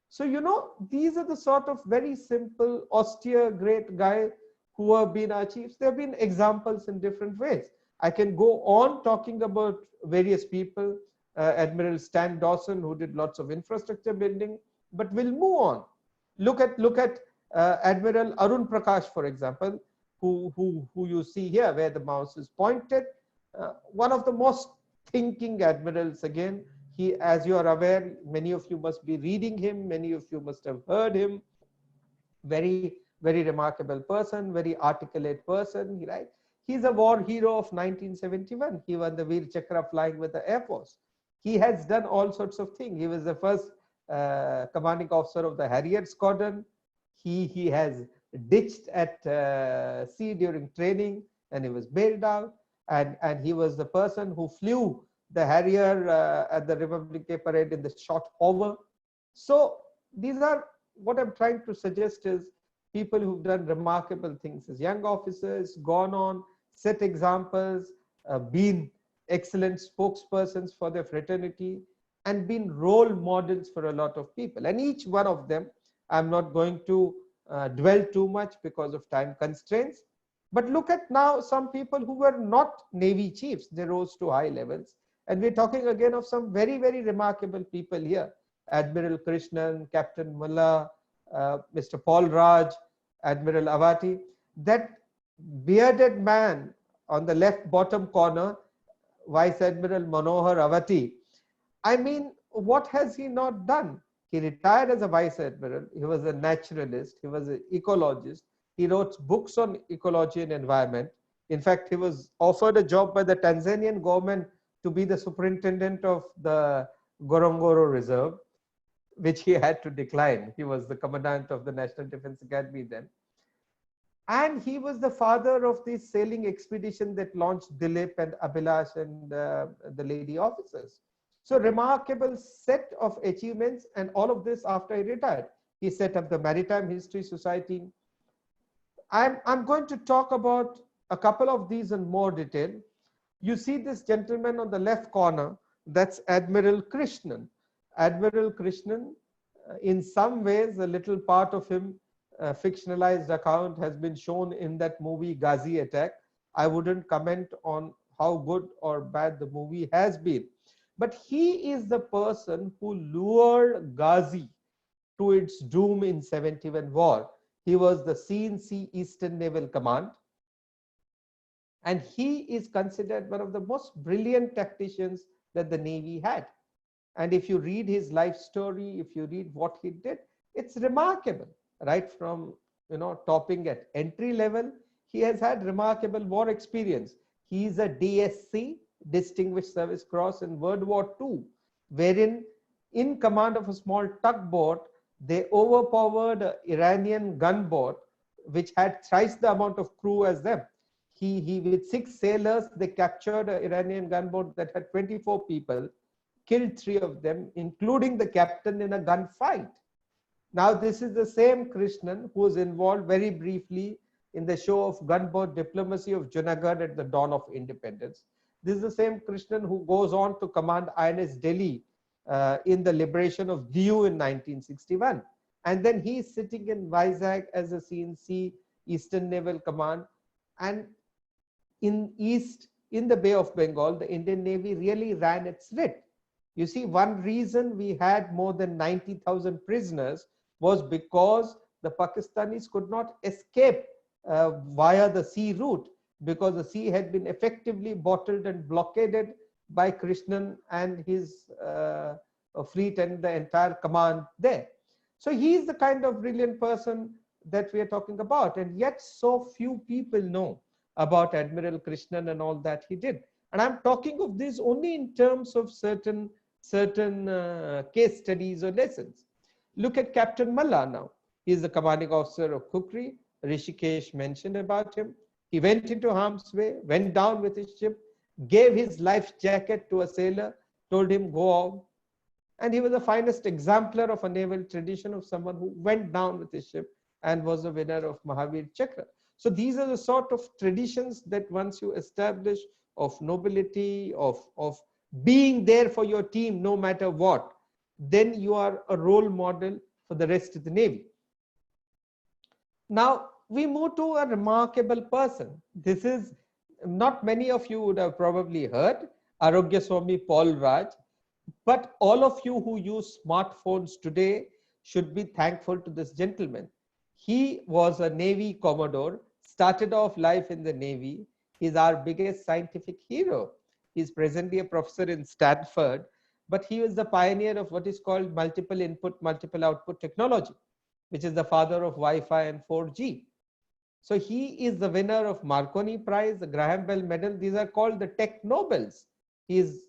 So, you know, these are the sort of very simple, austere, great guy who have been our chiefs. There have been examples in different ways. I can go on talking about various people, Admiral Stan Dawson, who did lots of infrastructure building, but we'll move on. Look at Admiral Arun Prakash, for example, who you see here, where the mouse is pointed. One of the most thinking admirals again. He, as you are aware, many of you must be reading him, many of you must have heard him. Very, very remarkable person, very articulate person, right? He's a war hero of 1971. He won the Veer Chakra flying with the Air Force. He has done all sorts of things. He was the first commanding officer of the Harrier Squadron. He has ditched at sea during training and he was bailed out. And he was the person who flew the Harrier at the Republic Day Parade in the short hover. So these are, what I'm trying to suggest is people who've done remarkable things as young officers, gone on, set examples, been excellent spokespersons for their fraternity, and been role models for a lot of people. And each one of them, I'm not going to dwell too much because of time constraints. But look at now some people who were not Navy chiefs, they rose to high levels. And we're talking again of some very, very remarkable people here. Admiral Krishnan, Captain Mullah, Mr. Paul Raj, Admiral Avati. That bearded man on the left bottom corner, Vice Admiral Manohar Avati. I mean, what has he not done? He retired as a Vice Admiral. He was a naturalist. He was an ecologist. He wrote books on ecology and environment. In fact, he was offered a job by the Tanzanian government to be the superintendent of the Ngorongoro Reserve, which he had to decline. He was the commandant of the National Defense Academy then. And he was the father of the sailing expedition that launched Dilip and Abhilash and the lady officers. So remarkable set of achievements, and all of this after he retired. He set up the Maritime History Society. I'm going to talk about a couple of these in more detail. You see this gentleman on the left corner, that's Admiral Krishnan. Admiral Krishnan, in some ways, a little part of him, fictionalized account has been shown in that movie Ghazi Attack. I wouldn't comment on how good or bad the movie has been. But he is the person who lured Ghazi to its doom in 71 war. He was the CNC Eastern Naval Command. And he is considered one of the most brilliant tacticians that the Navy had. And if you read his life story, if you read what he did, it's remarkable. Right from, topping at entry level, he has had remarkable war experience. He is a DSC, Distinguished Service Cross, in World War II, wherein in command of a small tugboat, they overpowered an Iranian gunboat, which had thrice the amount of crew as them. He with 6 sailors, they captured an Iranian gunboat that had 24 people, killed 3 of them, including the captain, in a gunfight. Now, this is the same Krishnan who was involved very briefly in the show of gunboat diplomacy of Junagadh at the dawn of independence. This is the same Krishnan who goes on to command INS Delhi in the liberation of Diu in 1961. And then he is sitting in Vizag as a CNC Eastern Naval Command. And in the Bay of Bengal, the Indian Navy really ran its writ. You see, one reason we had more than 90,000 prisoners was because the Pakistanis could not escape via the sea route, because the sea had been effectively bottled and blockaded by Krishnan and his fleet and the entire command there. So he is the kind of brilliant person that we are talking about, and yet so few people know about Admiral Krishnan and all that he did. And I'm talking of this only in terms of certain case studies or lessons. Look at Captain Mullah now. He is the commanding officer of Kukri. Rishikesh mentioned about him. He went into harm's way, went down with his ship, gave his life jacket to a sailor, told him, go on. And he was the finest exemplar of a naval tradition of someone who went down with his ship and was the winner of Mahavir Chakra. So these are the sort of traditions that once you establish of nobility, of being there for your team no matter what, then you are a role model for the rest of the Navy. Now we move to a remarkable person. This is not many of you would have probably heard, Arogya Swami Paul Raj, but all of you who use smartphones today should be thankful to this gentleman. He was a Navy Commodore, started off life in the Navy. He's our biggest scientific hero. He's presently a professor in Stanford, but he was the pioneer of what is called multiple input, multiple output technology, which is the father of Wi-Fi and 4G. So he is the winner of Marconi Prize, the Graham Bell Medal. These are called the Tech Nobels. He is,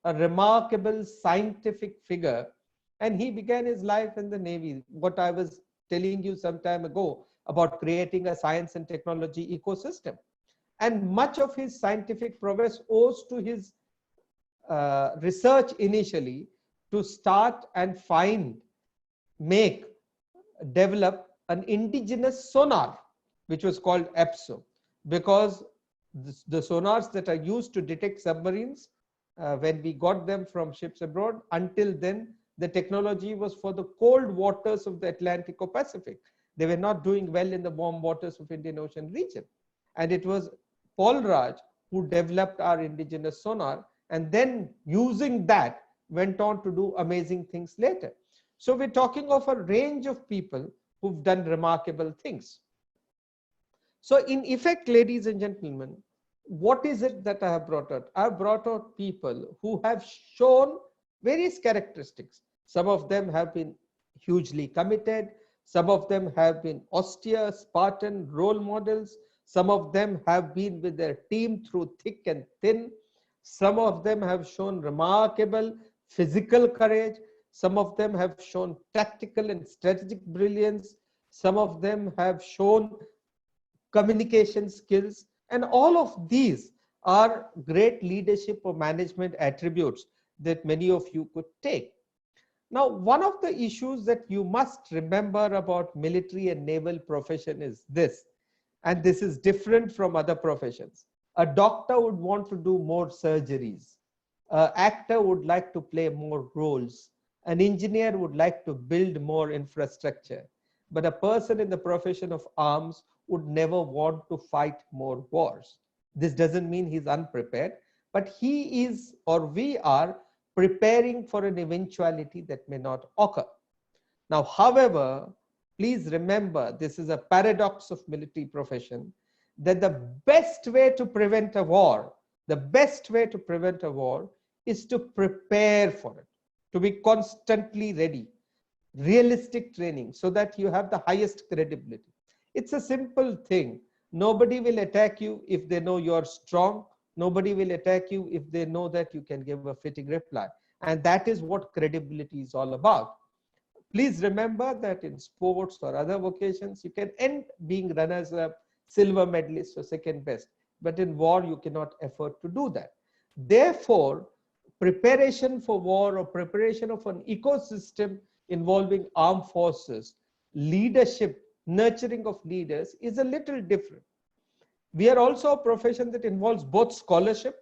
a remarkable scientific figure, and he began his life in the Navy. What I was telling you some time ago about creating a science and technology ecosystem. And much of his scientific progress owes to his research initially to start and develop an indigenous sonar, which was called EPSO, because the sonars that are used to detect submarines, when we got them from ships abroad, until then, the technology was for the cold waters of the Atlantic or Pacific. They were not doing well in the warm waters of Indian Ocean region. And it was Paul Raj who developed our indigenous sonar, and then using that went on to do amazing things later. So we're talking of a range of people who've done remarkable things. So in effect, ladies and gentlemen, what is it that I have brought out? I have brought out people who have shown various characteristics. Some of them have been hugely committed. Some of them have been austere, Spartan role models. Some of them have been with their team through thick and thin. Some of them have shown remarkable physical courage. Some of them have shown tactical and strategic brilliance. Some of them have shown communication skills. And all of these are great leadership or management attributes that many of you could take. Now, one of the issues that you must remember about military and naval profession is this, and this is different from other professions. A doctor would want to do more surgeries. An actor would like to play more roles. An engineer would like to build more infrastructure. But a person in the profession of arms would never want to fight more wars. This doesn't mean he's unprepared, but he is, or we are, preparing for an eventuality that may not occur. Now, however, please remember, this is a paradox of military profession, that the best way to prevent a war, is to prepare for it, to be constantly ready, realistic training, so that you have the highest credibility. It's a simple thing. Nobody will attack you if they know you're strong. Nobody will attack you if they know that you can give a fitting reply. And that is what credibility is all about. Please remember that in sports or other vocations, you can end being runners-up, silver medalist or second best. But in war, you cannot afford to do that. Therefore, preparation for war or preparation of an ecosystem involving armed forces, leadership, nurturing of leaders is a little different. We are also a profession that involves both scholarship.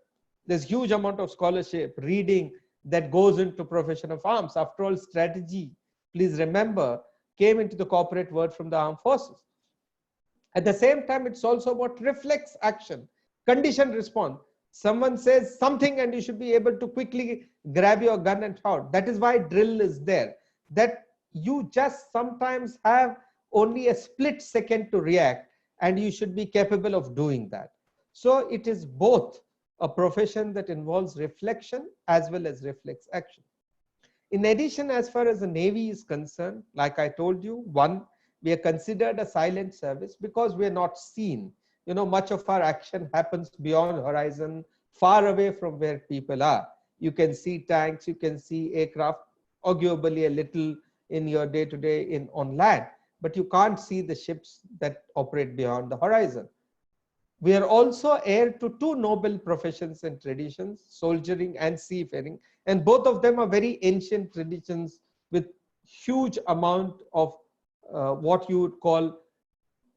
There's huge amount of scholarship, reading that goes into profession of arms. After all, strategy, please remember, came into the corporate world from the armed forces. At the same time, it's also about reflex action, conditioned response. Someone says something and you should be able to quickly grab your gun and shout. That is why drill is there. That you just sometimes have only a split second to react, and you should be capable of doing that. So it is both a profession that involves reflection as well as reflex action. In addition, as far as the Navy is concerned, like I told you, one, we are considered a silent service because we are not seen. You know, much of our action happens beyond horizon, far away from where people are. You can see tanks, you can see aircraft, arguably a little in your day-to-day on land, but you can't see the ships that operate beyond the horizon. We are also heir to two noble professions and traditions, soldiering and seafaring, and both of them are very ancient traditions with huge amount of what you would call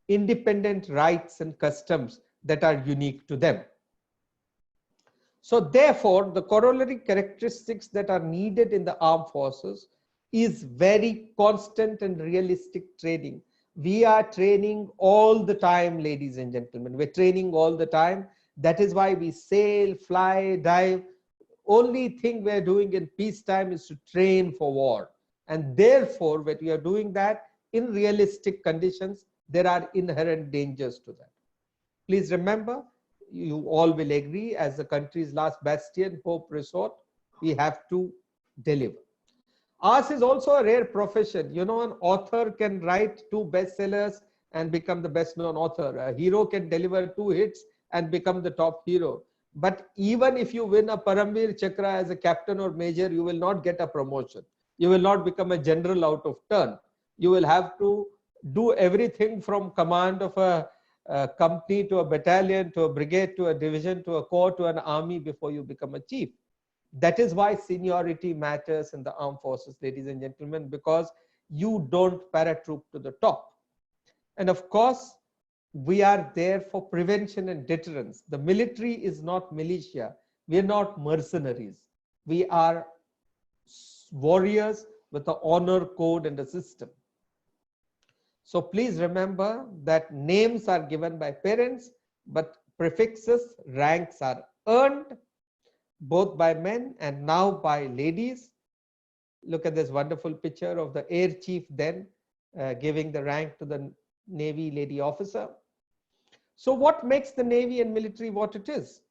independent rights and customs that are unique to them. So therefore, the corollary characteristics that are needed in the armed forces is very constant and realistic training. We are training all the time, ladies and gentlemen. We're training all the time. That is why we sail, fly, dive. Only thing we're doing in peacetime is to train for war. And therefore, when we are doing that in realistic conditions, there are inherent dangers to that. Please remember, you all will agree, as the country's last bastion, hope resort, we have to deliver. Ours is also a rare profession. You know, an author can write 2 bestsellers and become the best known author. A hero can deliver 2 hits and become the top hero. But even if you win a Paramveer Chakra as a captain or major, you will not get a promotion. You will not become a general out of turn. You will have to do everything from command of a company to a battalion to a brigade to a division to a corps to an army before you become a chief. That is why seniority matters in the armed forces, ladies and gentlemen, because you don't paratroop to the top. And of course, we are there for prevention and deterrence. The military is not militia. We are not mercenaries. We are warriors with an honor code and a system. So please remember that names are given by parents, but prefixes, ranks are earned both by men and now by ladies. Look at this wonderful picture of the air chief then giving the rank to the Navy lady officer. So what makes the Navy and military what it is?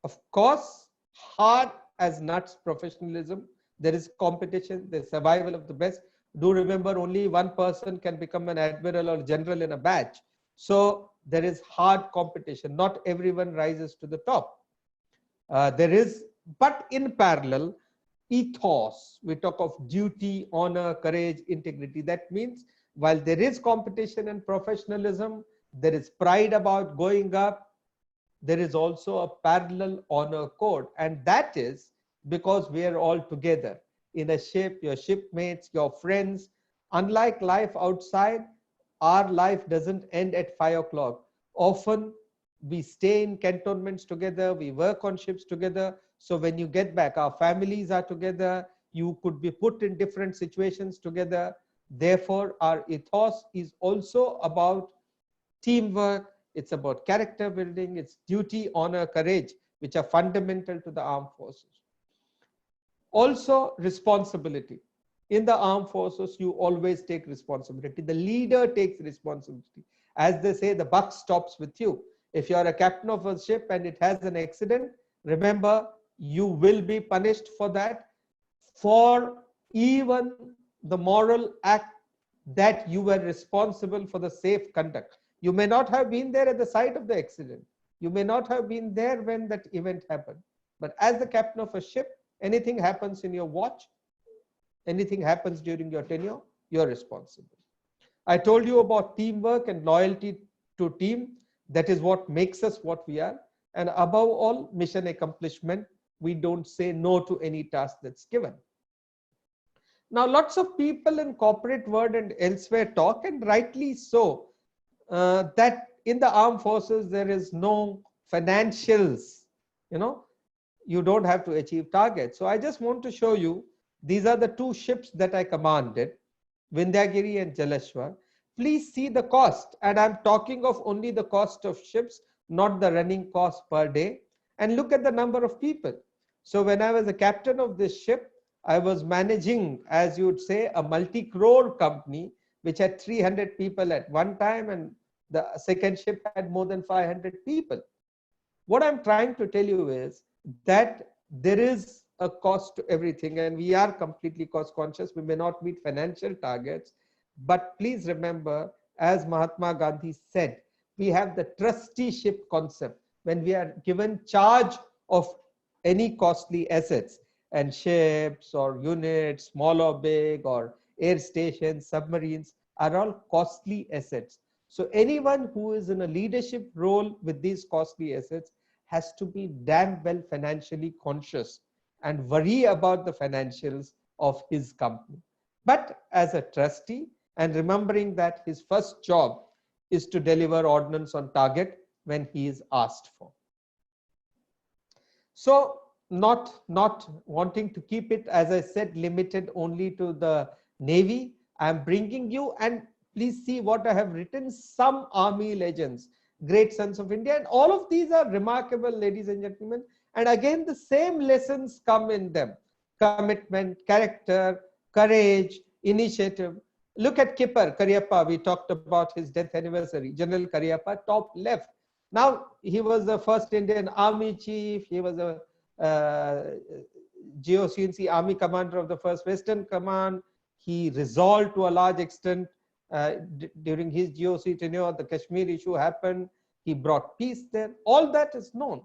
Of course, hard as nuts professionalism. There is competition, the survival of the best. Do remember, only one person can become an admiral or general in a batch. So there is hard competition. Not everyone rises to the top. There is, but in parallel, ethos. We talk of duty, honor, courage, integrity. That means while there is competition and professionalism, there is pride about going up. There is also a parallel honor code. And that is because we are all together in a ship, your shipmates, your friends. Unlike life outside, our life doesn't end at 5 o'clock. Often we stay in cantonments together, we work on ships together. So when you get back, our families are together, you could be put in different situations together. Therefore, our ethos is also about teamwork, it's about character building, it's duty, honor, courage, which are fundamental to the armed forces. Also, responsibility. In the armed forces, you always take responsibility. The leader takes responsibility. As they say, the buck stops with you. If you are a captain of a ship and it has an accident, remember, you will be punished for that, for even the moral act that you were responsible for the safe conduct. You may not have been there at the site of the accident. You may not have been there when that event happened. But as the captain of a ship, anything happens in your watch, anything happens during your tenure, you're responsible. I told you about teamwork and loyalty to team. That is what makes us what we are. And above all, mission accomplishment. We don't say no to any task that's given. Now, lots of people in corporate world and elsewhere talk, and rightly so, that in the armed forces, there is no financials. You know, you don't have to achieve targets. So I just want to show you, these are the 2 ships that I commanded, Vindhyagiri and Jaleshwar. Please see the cost. And I'm talking of only the cost of ships, not the running cost per day. And look at the number of people. So when I was a captain of this ship, I was managing, as you would say, a multi-crore company, which had 300 people at one time, and the second ship had more than 500 people. What I'm trying to tell you is that there is a cost to everything, and we are completely cost conscious. We may not meet financial targets, but please remember, as Mahatma Gandhi said, we have the trusteeship concept. When we are given charge of any costly assets, and ships or units, small or big, or air stations, submarines, are all costly assets. So anyone who is in a leadership role with these costly assets has to be damn well financially conscious and worry about the financials of his company. But as a trustee, and remembering that his first job is to deliver ordnance on target when he is asked for. So not wanting to keep it, as I said, limited only to the Navy, I am bringing you, and please see what I have written, some army legends, great sons of India, and all of these are remarkable, ladies and gentlemen. And again, the same lessons come in them: commitment, character, courage, initiative. Look at Kipper Cariappa. We talked about his death anniversary. General Cariappa, top left. Now, he was the first Indian Army chief. He was a GOCNC Army commander of the first Western Command. He resolved to a large extent during his GOC tenure. The Kashmir issue happened. He brought peace there. All that is known.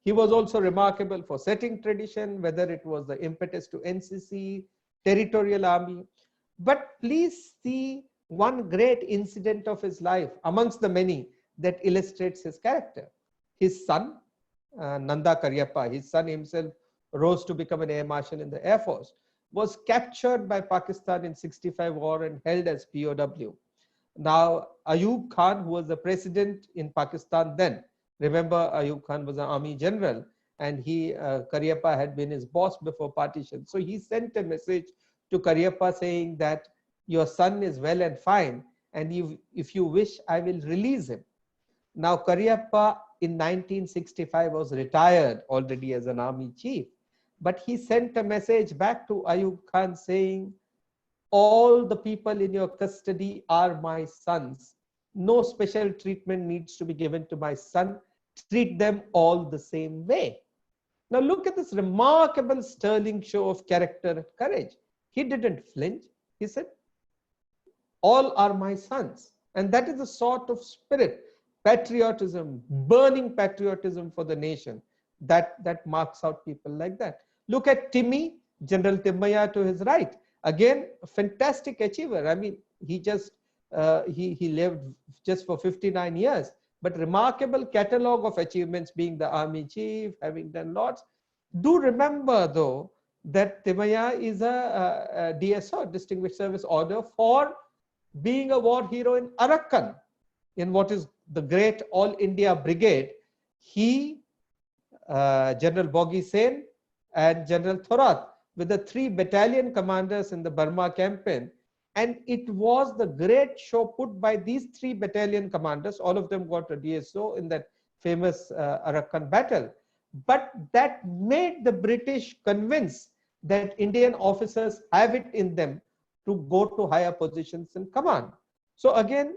He was also remarkable for setting tradition, whether it was the impetus to NCC, Territorial Army. But please see one great incident of his life amongst the many that illustrates his character. His son, Nanda Cariappa, his son himself rose to become an air marshal in the Air Force, was captured by Pakistan in '65 war and held as POW. Now, Ayub Khan, who was the president in Pakistan then, remember Ayub Khan was an army general, and Cariappa had been his boss before partition. So he sent a message to Cariappa saying that your son is well and fine, and if you wish, I will release him. Now, Cariappa in 1965 was retired already as an army chief, but he sent a message back to Ayub Khan saying, all the people in your custody are my sons. No special treatment needs to be given to my son. Treat them all the same way. Now look at this remarkable sterling show of character and courage. He didn't flinch. He said, all are my sons. And that is the sort of spirit, patriotism, burning patriotism for the nation that marks out people like that. Look at Timmy, General Timmaiah to his right. Again, a fantastic achiever. I mean, he lived just for 59 years, but remarkable catalogue of achievements, being the army chief, having done lots. Do remember though that Timmaiah is a DSO, Distinguished Service Order, for being a war hero in Arakan, in what is the great All India Brigade. He, General Bogie Sen and General Thorat, with the 3 battalion commanders in the Burma campaign. And it was the great show put by these 3 battalion commanders. All of them got a DSO in that famous Arakan battle. But that made the British convinced that Indian officers have it in them to go to higher positions in command. So again,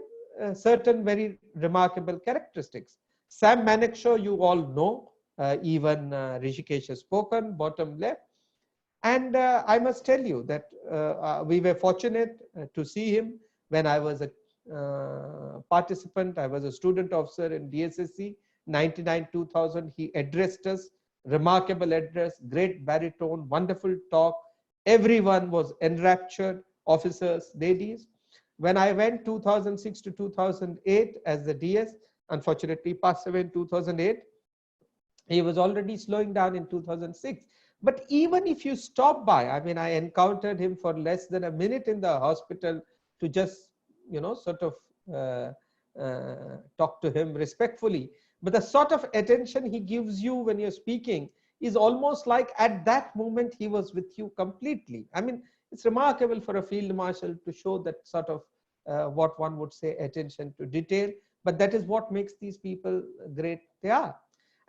certain very remarkable characteristics. Sam Manekshaw, you all know, even Rishikesh has spoken, bottom left. And I must tell you that we were fortunate to see him when I was a participant. I was a student officer in DSSC, 99-2000. He addressed us, remarkable address, great baritone, wonderful talk. Everyone was enraptured, officers, ladies. When I went 2006 to 2008 as the DS, unfortunately passed away in 2008. He was already slowing down in 2006. But even if you stop by, I mean, I encountered him for less than a minute in the hospital to just, sort of talk to him respectfully. But the sort of attention he gives you when you're speaking is almost like at that moment he was with you completely. I mean, it's remarkable for a field marshal to show that sort of what one would say attention to detail. But that is what makes these people great they are.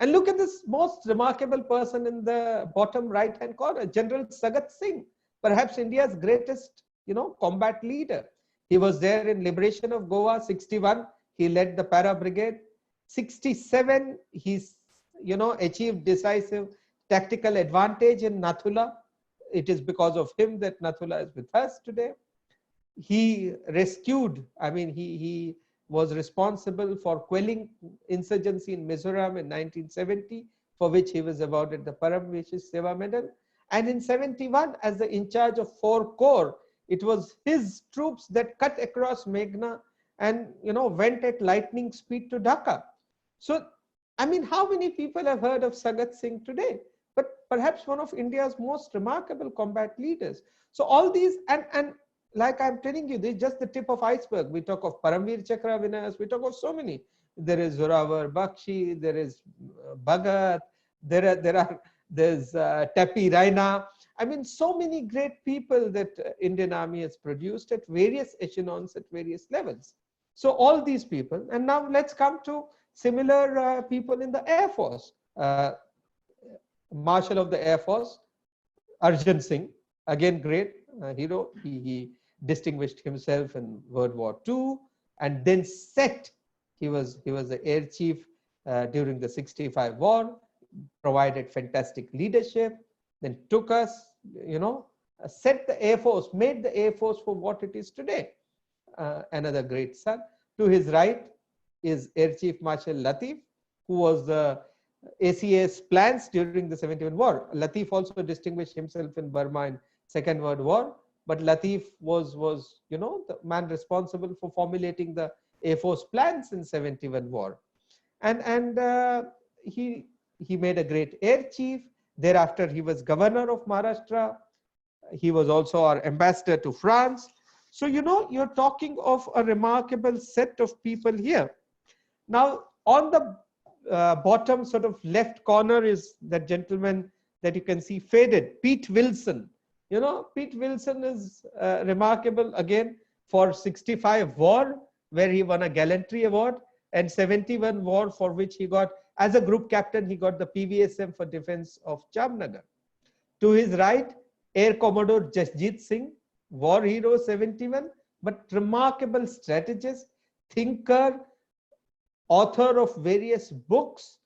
And look at this most remarkable person in the bottom right-hand corner, General Sagat Singh, perhaps India's greatest, combat leader. He was there in liberation of Goa, 61. He led the Para Brigade. 67, he's, achieved decisive tactical advantage in Nathula. It is because of him that Nathula is with us today. He rescued, he was responsible for quelling insurgency in Mizoram in 1970, for which he was awarded the Param Vishesh Seva Medal. And in 71, as the in charge of 4 Corps, it was his troops that cut across Meghna and went at lightning speed to Dhaka. So, I mean, how many people have heard of Sagat Singh today? But perhaps one of India's most remarkable combat leaders. So all these, and like I'm telling you, this is just the tip of iceberg. We talk of Paramveer Chakra winners, we talk of so many. There is Zorawar Bakshi, there is Bhagat, there's Tapi Raina. I mean, so many great people that Indian Army has produced at various echelons, at various levels. So all these people, and now let's come to similar people in the Air Force. Marshal of the Air Force, Arjun Singh, again great hero. He distinguished himself in World War II, and then he was the air chief during the 65 war, provided fantastic leadership, then took us, set the Air Force, made the Air Force for what it is today. Another great son. To his right is Air Chief Marshal Latif, who was the ACS plans during the 71 war. Latif also distinguished himself in Burma in Second World War, but Latif was the man responsible for formulating the Air Force plans in 71 war. And he made a great air chief. Thereafter, he was governor of Maharashtra. He was also our ambassador to France. So, you're talking of a remarkable set of people here. Now, on the bottom sort of left corner is that gentleman that you can see faded, Pete Wilson. Pete Wilson is remarkable again for 65 war, where he won a gallantry award, and 71 war, for which he got, as a group captain, he got the PVSM for defense of Jamnagar. To his right, Air Commodore Jasjit Singh, war hero 71, but remarkable strategist, thinker, author of various books.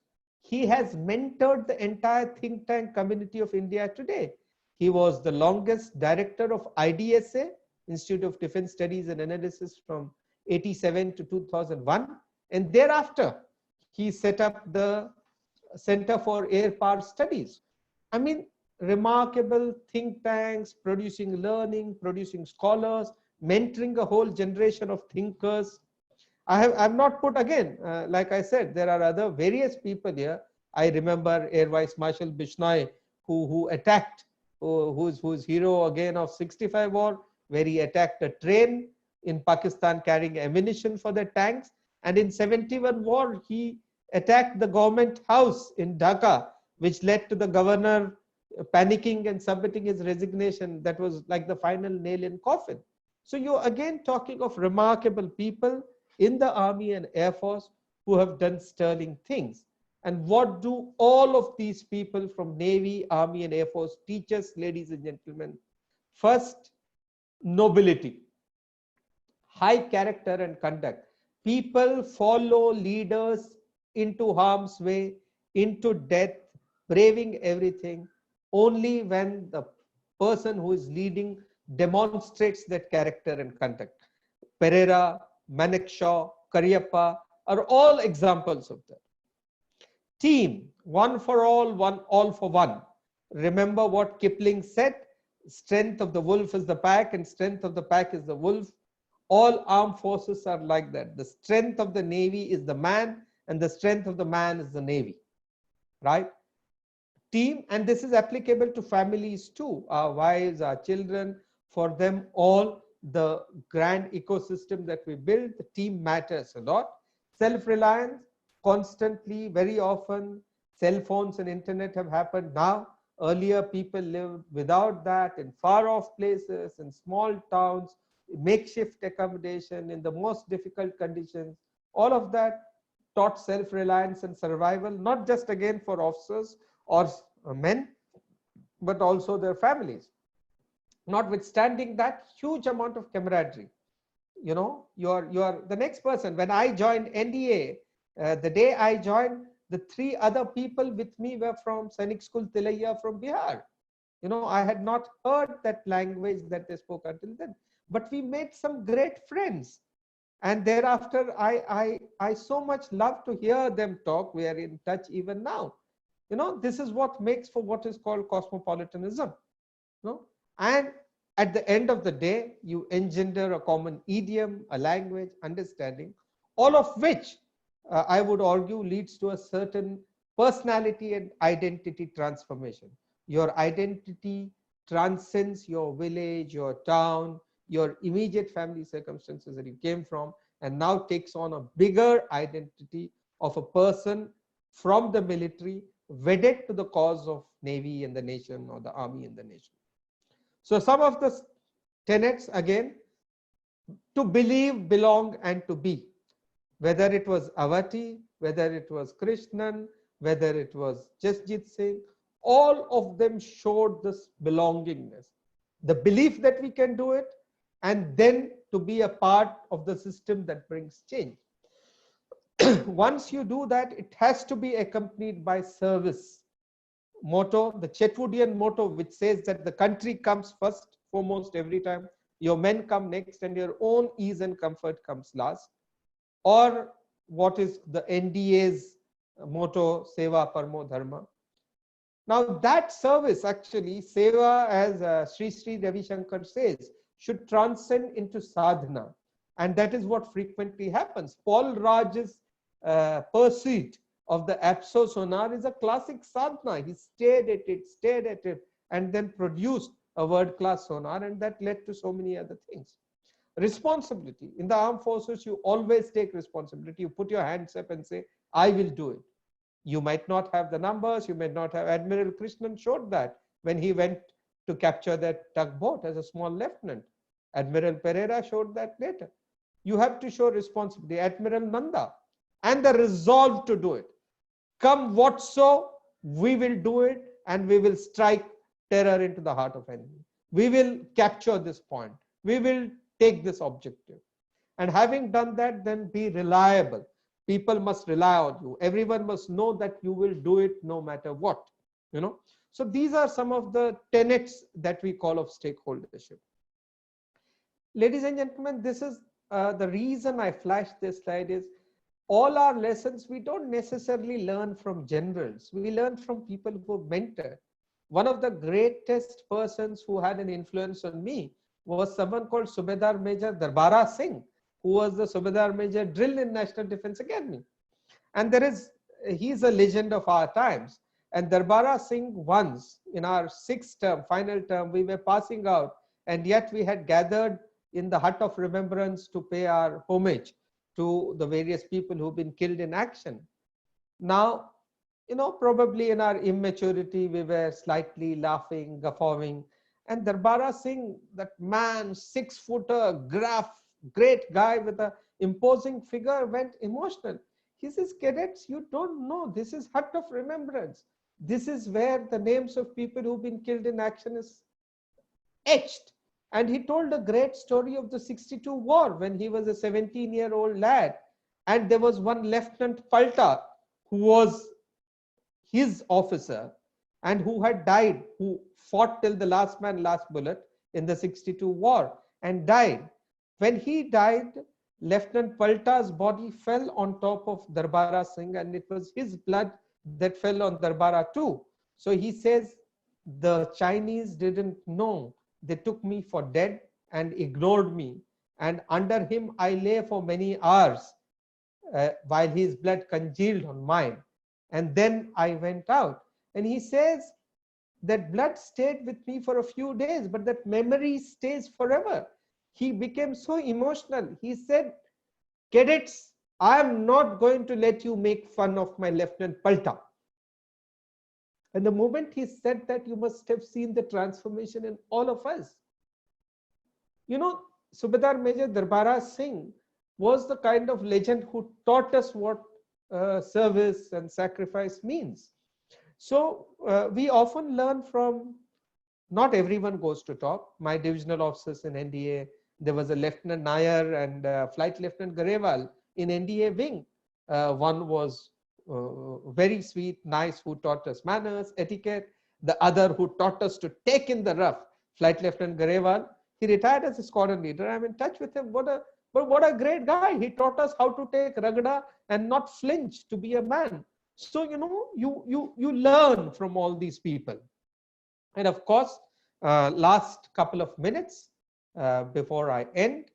He has mentored the entire think tank community of India today. He was the longest director of IDSA, Institute of Defense Studies and Analysis, from 87 to 2001. And thereafter, he set up the Center for Air Power Studies. I mean, remarkable think tanks, producing learning, producing scholars, mentoring a whole generation of thinkers. I've not put again, like I said, there are other various people here. I remember Air Vice Marshal Bishnoi, who attacked, who's hero again of 65 war, where he attacked a train in Pakistan carrying ammunition for the tanks. And in 71 war, he attacked the government house in Dhaka, which led to the governor panicking and submitting his resignation. That was like the final nail in coffin. So you're again talking of remarkable people in the Army and Air Force who have done sterling things. And what do all of these people from Navy, Army, and Air Force teach us, ladies and gentlemen? First, nobility, high character and conduct. People follow leaders into harm's way, into death, braving everything, only when the person who is leading demonstrates that character and conduct. Pereira, Manekshaw, Cariappa are all examples of that. Team, one for all for one. Remember what Kipling said, strength of the wolf is the pack and strength of the pack is the wolf. All armed forces are like that. The strength of the Navy is the man and the strength of the man is the Navy, right? Team, and this is applicable to families too, our wives, our children, for them all, the grand ecosystem that we build, the team matters a lot. Self-reliance, constantly, very often, cell phones and internet have happened now. Earlier, people lived without that in far-off places, in small towns, makeshift accommodation, in the most difficult conditions. All of that taught self-reliance and survival, not just again for officers or men, but also their families. Notwithstanding that, huge amount of camaraderie. You're the next person. When I joined NDA, the day I joined, the 3 other people with me were from Sainik School Tilaiya from Bihar. I had not heard that language that they spoke until then, but we made some great friends. And thereafter, I so much love to hear them talk. We are in touch even now. This is what makes for what is called cosmopolitanism. And at the end of the day, you engender a common idiom, a language, understanding, all of which I would argue leads to a certain personality and identity transformation. Your identity transcends your village, your town, your immediate family circumstances that you came from, and now takes on a bigger identity of a person from the military wedded to the cause of Navy and the nation, or the Army and the nation. So some of the tenets again: to believe, belong, and to be. Whether it was Avati, whether it was Krishnan, whether it was Jasjit Singh, all of them showed this belongingness, the belief that we can do it, and then to be a part of the system that brings change. Once you do that, it has to be accompanied by service. Motto, the Chetwoodian motto, which says that the country comes first, foremost every time, your men come next, and your own ease and comfort comes last. Or what is the NDA's motto, Seva Parmo Dharma. Now that service, actually, Seva, as Sri Sri Ravi Shankar says, should transcend into sadhana. And that is what frequently happens. Paul Raj's pursuit of the Apso sonar is a classic sadhana. He stared at it, and then produced a world-class sonar, and that led to so many other things. Responsibility. In the armed forces, you always take responsibility. You put your hands up and say, I will do it. You might not have the numbers, you might not have. Admiral Krishnan showed that when he went to capture that tugboat as a small lieutenant. Admiral Pereira showed that later. You have to show responsibility. Admiral Nanda, and the resolve to do it. Come what so, we will do it, and we will strike terror into the heart of enemy. We will capture this point. We will take this objective. And having done that, then be reliable. People must rely on you. Everyone must know that you will do it no matter what. So these are some of the tenets that we call of stakeholdership. Ladies and gentlemen, this is the reason I flashed this slide. Is all our lessons we don't necessarily learn from generals. We learn from people who mentor. One of the greatest persons who had an influence on me was someone called Subedar Major Darbara Singh, who was the Subedar Major drilled in National Defense Academy. And he's a legend of our times. And Darbara Singh, once in our 6th term, final term, we were passing out, and yet we had gathered in the hut of remembrance to pay our homage to the various people who've been killed in action. Now, probably in our immaturity, we were slightly laughing, guffawing. And Darbara Singh, that man, 6-footer, great guy with an imposing figure, went emotional. He says, cadets, you don't know, this is hut of remembrance. This is where the names of people who've been killed in action is etched. And he told a great story of the 62 war when he was a 17-year-old lad. And there was one Lieutenant Palta who was his officer and who had died, who fought till the last man, last bullet in the 62 war and died. When he died, Lieutenant Palta's body fell on top of Darbara Singh, and it was his blood that fell on Darbara too. So he says, the Chinese didn't know. They took me for dead and ignored me. And under him, I lay for many hours while his blood congealed on mine. And then I went out. And he says, that blood stayed with me for a few days, but that memory stays forever. He became so emotional. He said, cadets, I am not going to let you make fun of my Lieutenant Palta. And the moment he said that, you must have seen the transformation in all of us. Subedar Major Darbara Singh was the kind of legend who taught us what service and sacrifice means. So we often learn from, not everyone goes to top. My divisional officers in NDA, there was a Lieutenant Nair and Flight Lieutenant Garewal in NDA wing. One was very sweet, nice, who taught us manners, etiquette. The other who taught us to take in the rough, Flight Lieutenant Garewal. He retired as a squadron leader. I'm in touch with him. What a great guy. He taught us how to take ragda and not flinch, to be a man. So, you learn from all these people. And of course, last couple of minutes before I end.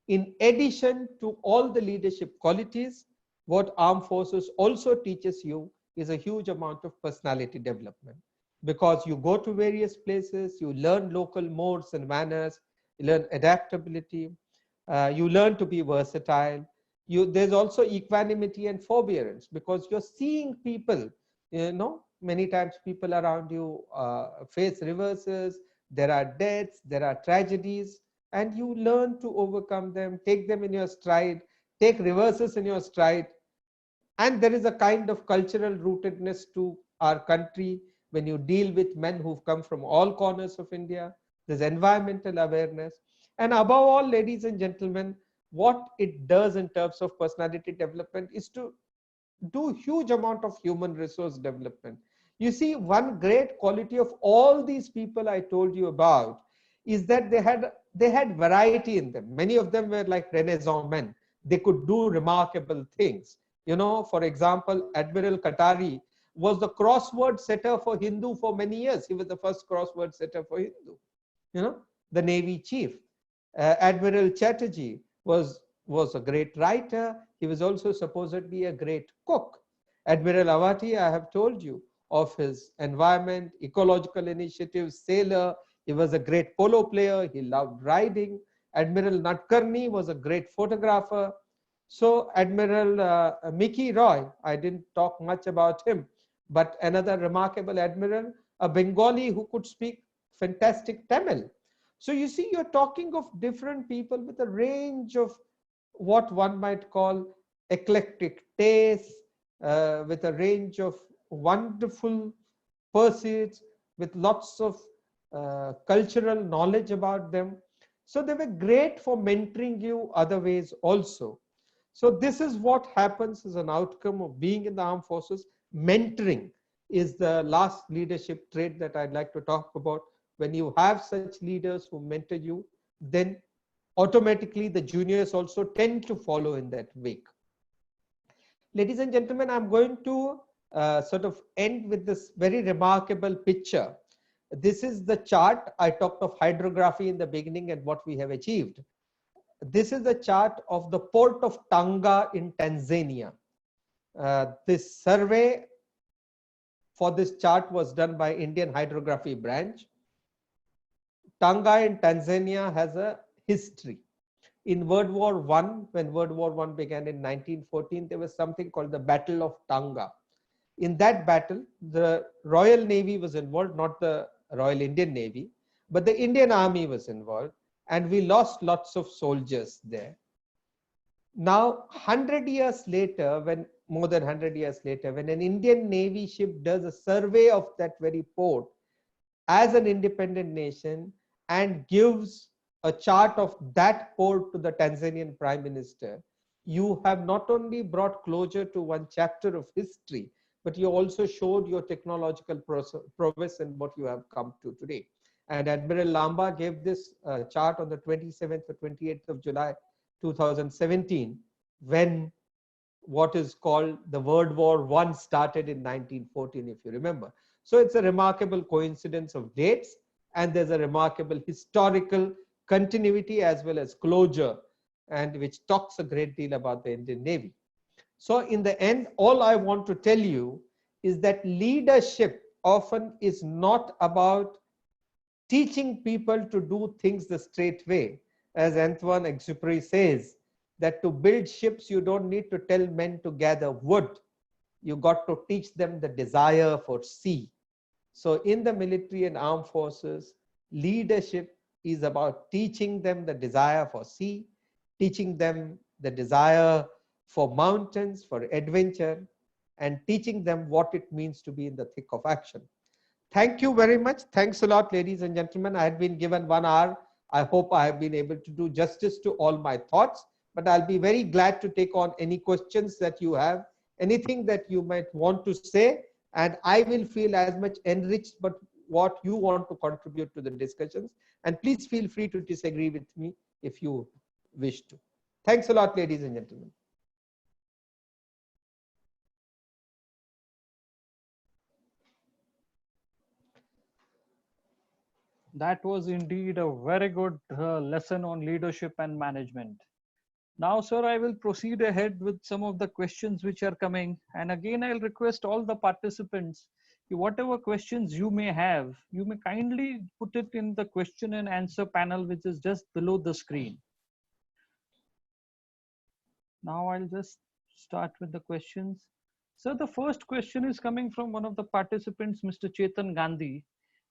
In addition to all the leadership qualities, what armed forces also teaches you is a huge amount of personality development, because you go to various places, you learn local modes and manners, you learn adaptability, you learn to be versatile. There's also equanimity and forbearance, because you're seeing people, many times people around you face reverses, there are deaths, there are tragedies, and you learn to overcome them, take them in your stride, take reverses in your stride. And there is a kind of cultural rootedness to our country when you deal with men who've come from all corners of India. There's environmental awareness. And above all, ladies and gentlemen, what it does in terms of personality development is to do huge amount of human resource development. You see, one great quality of all these people I told you about is that they had variety in them. Many of them were like Renaissance men. They could do remarkable things. For example, Admiral Katari was the crossword setter for Hindu for many years. He was the first crossword setter for Hindu, the Navy chief. Admiral Chatterjee was a great writer. He was also supposedly a great cook. Admiral Awati, I have told you of his environment, ecological initiatives, sailor. He was a great polo player. He loved riding. Admiral Nadkarni was a great photographer. So Admiral Mickey Roy, I didn't talk much about him, but another remarkable admiral, a Bengali who could speak fantastic Tamil. So you see, you're talking of different people with a range of what one might call eclectic tastes, with a range of wonderful pursuits, with lots of cultural knowledge about them. So they were great for mentoring you other ways also. So this is what happens as an outcome of being in the armed forces. Mentoring is the last leadership trait that I'd like to talk about. When you have such leaders who mentor you, then automatically the juniors also tend to follow in that wake. Ladies and gentlemen, I'm going to sort of end with this very remarkable picture. This is the chart. I talked of hydrography in the beginning and what we have achieved. This is the chart of the port of Tanga in Tanzania. This survey for this chart was done by Indian Hydrography Branch. Tanga in Tanzania has a history. In World War I, when World War I began in 1914, there was something called the Battle of Tanga. In that battle, the Royal Navy was involved, not the Royal Indian Navy, but the Indian Army was involved, and we lost lots of soldiers there. Now, 100 years later, more than 100 years later, when an Indian Navy ship does a survey of that very port as an independent nation and gives a chart of that port to the Tanzanian Prime Minister, you have not only brought closure to one chapter of history, but you also showed your technological prowess and what you have come to today. And Admiral Lamba gave this chart on the 27th or 28th of July 2017, when what is called the World War I started in 1914, if you remember. So it's a remarkable coincidence of dates, and there's a remarkable historical continuity as well as closure, and which talks a great deal about the Indian Navy. So in the end, all I want to tell you is that leadership often is not about teaching people to do things the straight way. As Antoine Exupéry says, that to build ships, you don't need to tell men to gather wood. You got to teach them the desire for sea. So in the military and armed forces, leadership is about teaching them the desire for sea, teaching them the desire for mountains, for adventure, and teaching them what it means to be in the thick of action. Thank you very much. Thanks a lot, ladies and gentlemen. I had been given 1 hour. I hope I have been able to do justice to all my thoughts, but I'll be very glad to take on any questions that you have, anything that you might want to say, and I will feel as much enriched but what you want to contribute to the discussions. And please feel free to disagree with me if you wish to. Thanks a lot, ladies and gentlemen. That was indeed a very good lesson on leadership and management. Now, sir, I will proceed ahead with some of the questions which are coming. And again, I'll request all the participants, whatever questions you may have, you may kindly put it in the question and answer panel, which is just below the screen. Now, I'll just start with the questions. So the first question is coming from one of the participants, Mr. Chetan Gandhi.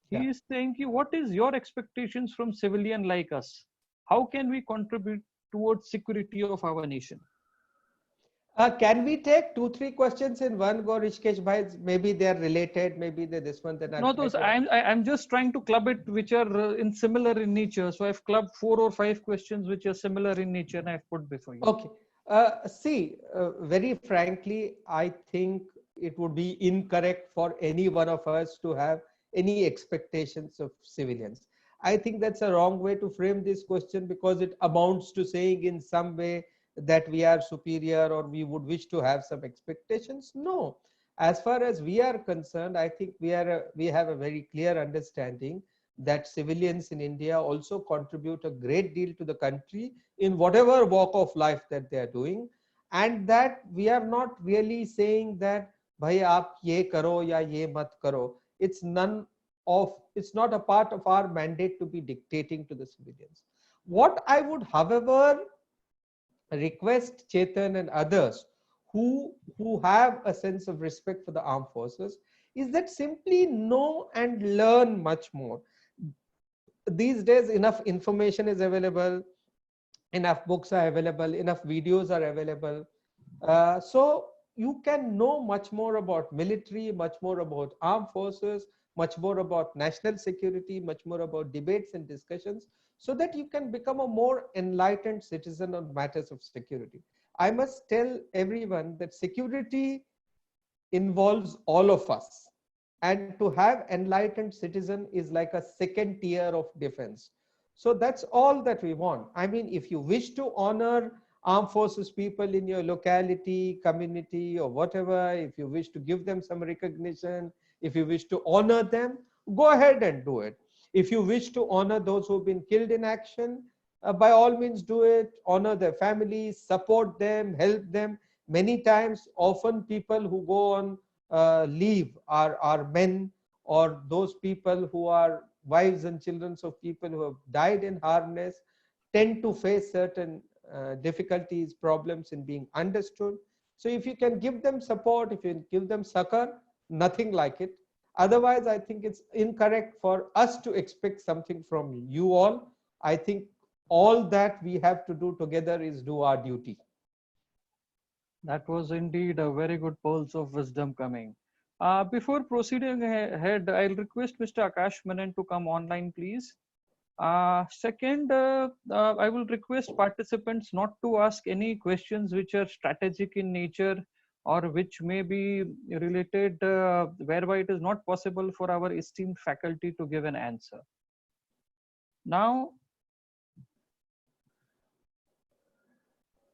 Yeah. He is saying, what is your expectations from civilian like us? How can we contribute towards security of our nation? Can we take 2-3 questions in one go, Rishikesh bhai? Maybe they're related, maybe they're this one, then I'll No, try those to. I'm just trying to club it which are in similar in nature. So I've clubbed 4 or 5 questions which are similar in nature and I've put before you. Okay. See, very frankly, I think it would be incorrect for any one of us to have any expectations of civilians. I think that's a wrong way to frame this question, because it amounts to saying in some way that we are superior or we would wish to have some expectations. No, as far as we are concerned, I think we have a very clear understanding that civilians in India also contribute a great deal to the country in whatever walk of life that they are doing, and that we are not really saying that bhai aap ye karo ya ye mat karo. It's not a part of our mandate to be dictating to the civilians. What I would, however, request Chetan and others who have a sense of respect for the armed forces is that simply know and learn much more. These days enough information is available, enough books are available, enough videos are available. So you can know much more about military, much more about armed forces, much more about national security, much more about debates and discussions, so that you can become a more enlightened citizen on matters of security. I must tell everyone that security involves all of us, and to have enlightened citizen is like a second tier of defense. So that's all that we want. I mean, if you wish to honor armed forces people in your locality, community, or whatever, if you wish to give them some recognition, if you wish to honor them, go ahead and do it. If you wish to honor those who've been killed in action, by all means do it. Honor their families, support them, help them. Many times, often people who go on leave are men, or those people who are wives and children of people who have died in harness, tend to face certain difficulties, problems in being understood. So if you can give them support, if you give them succor, nothing like it. Otherwise, I think it's incorrect for us to expect something from you all. I think all that we have to do together is do our duty. That was indeed a very good pulse of wisdom coming. Before proceeding ahead, I'll request Mr. Akash Menon to come online, please. Second, I will request participants not to ask any questions which are strategic in nature or which may be related, whereby it is not possible for our esteemed faculty to give an answer. Now,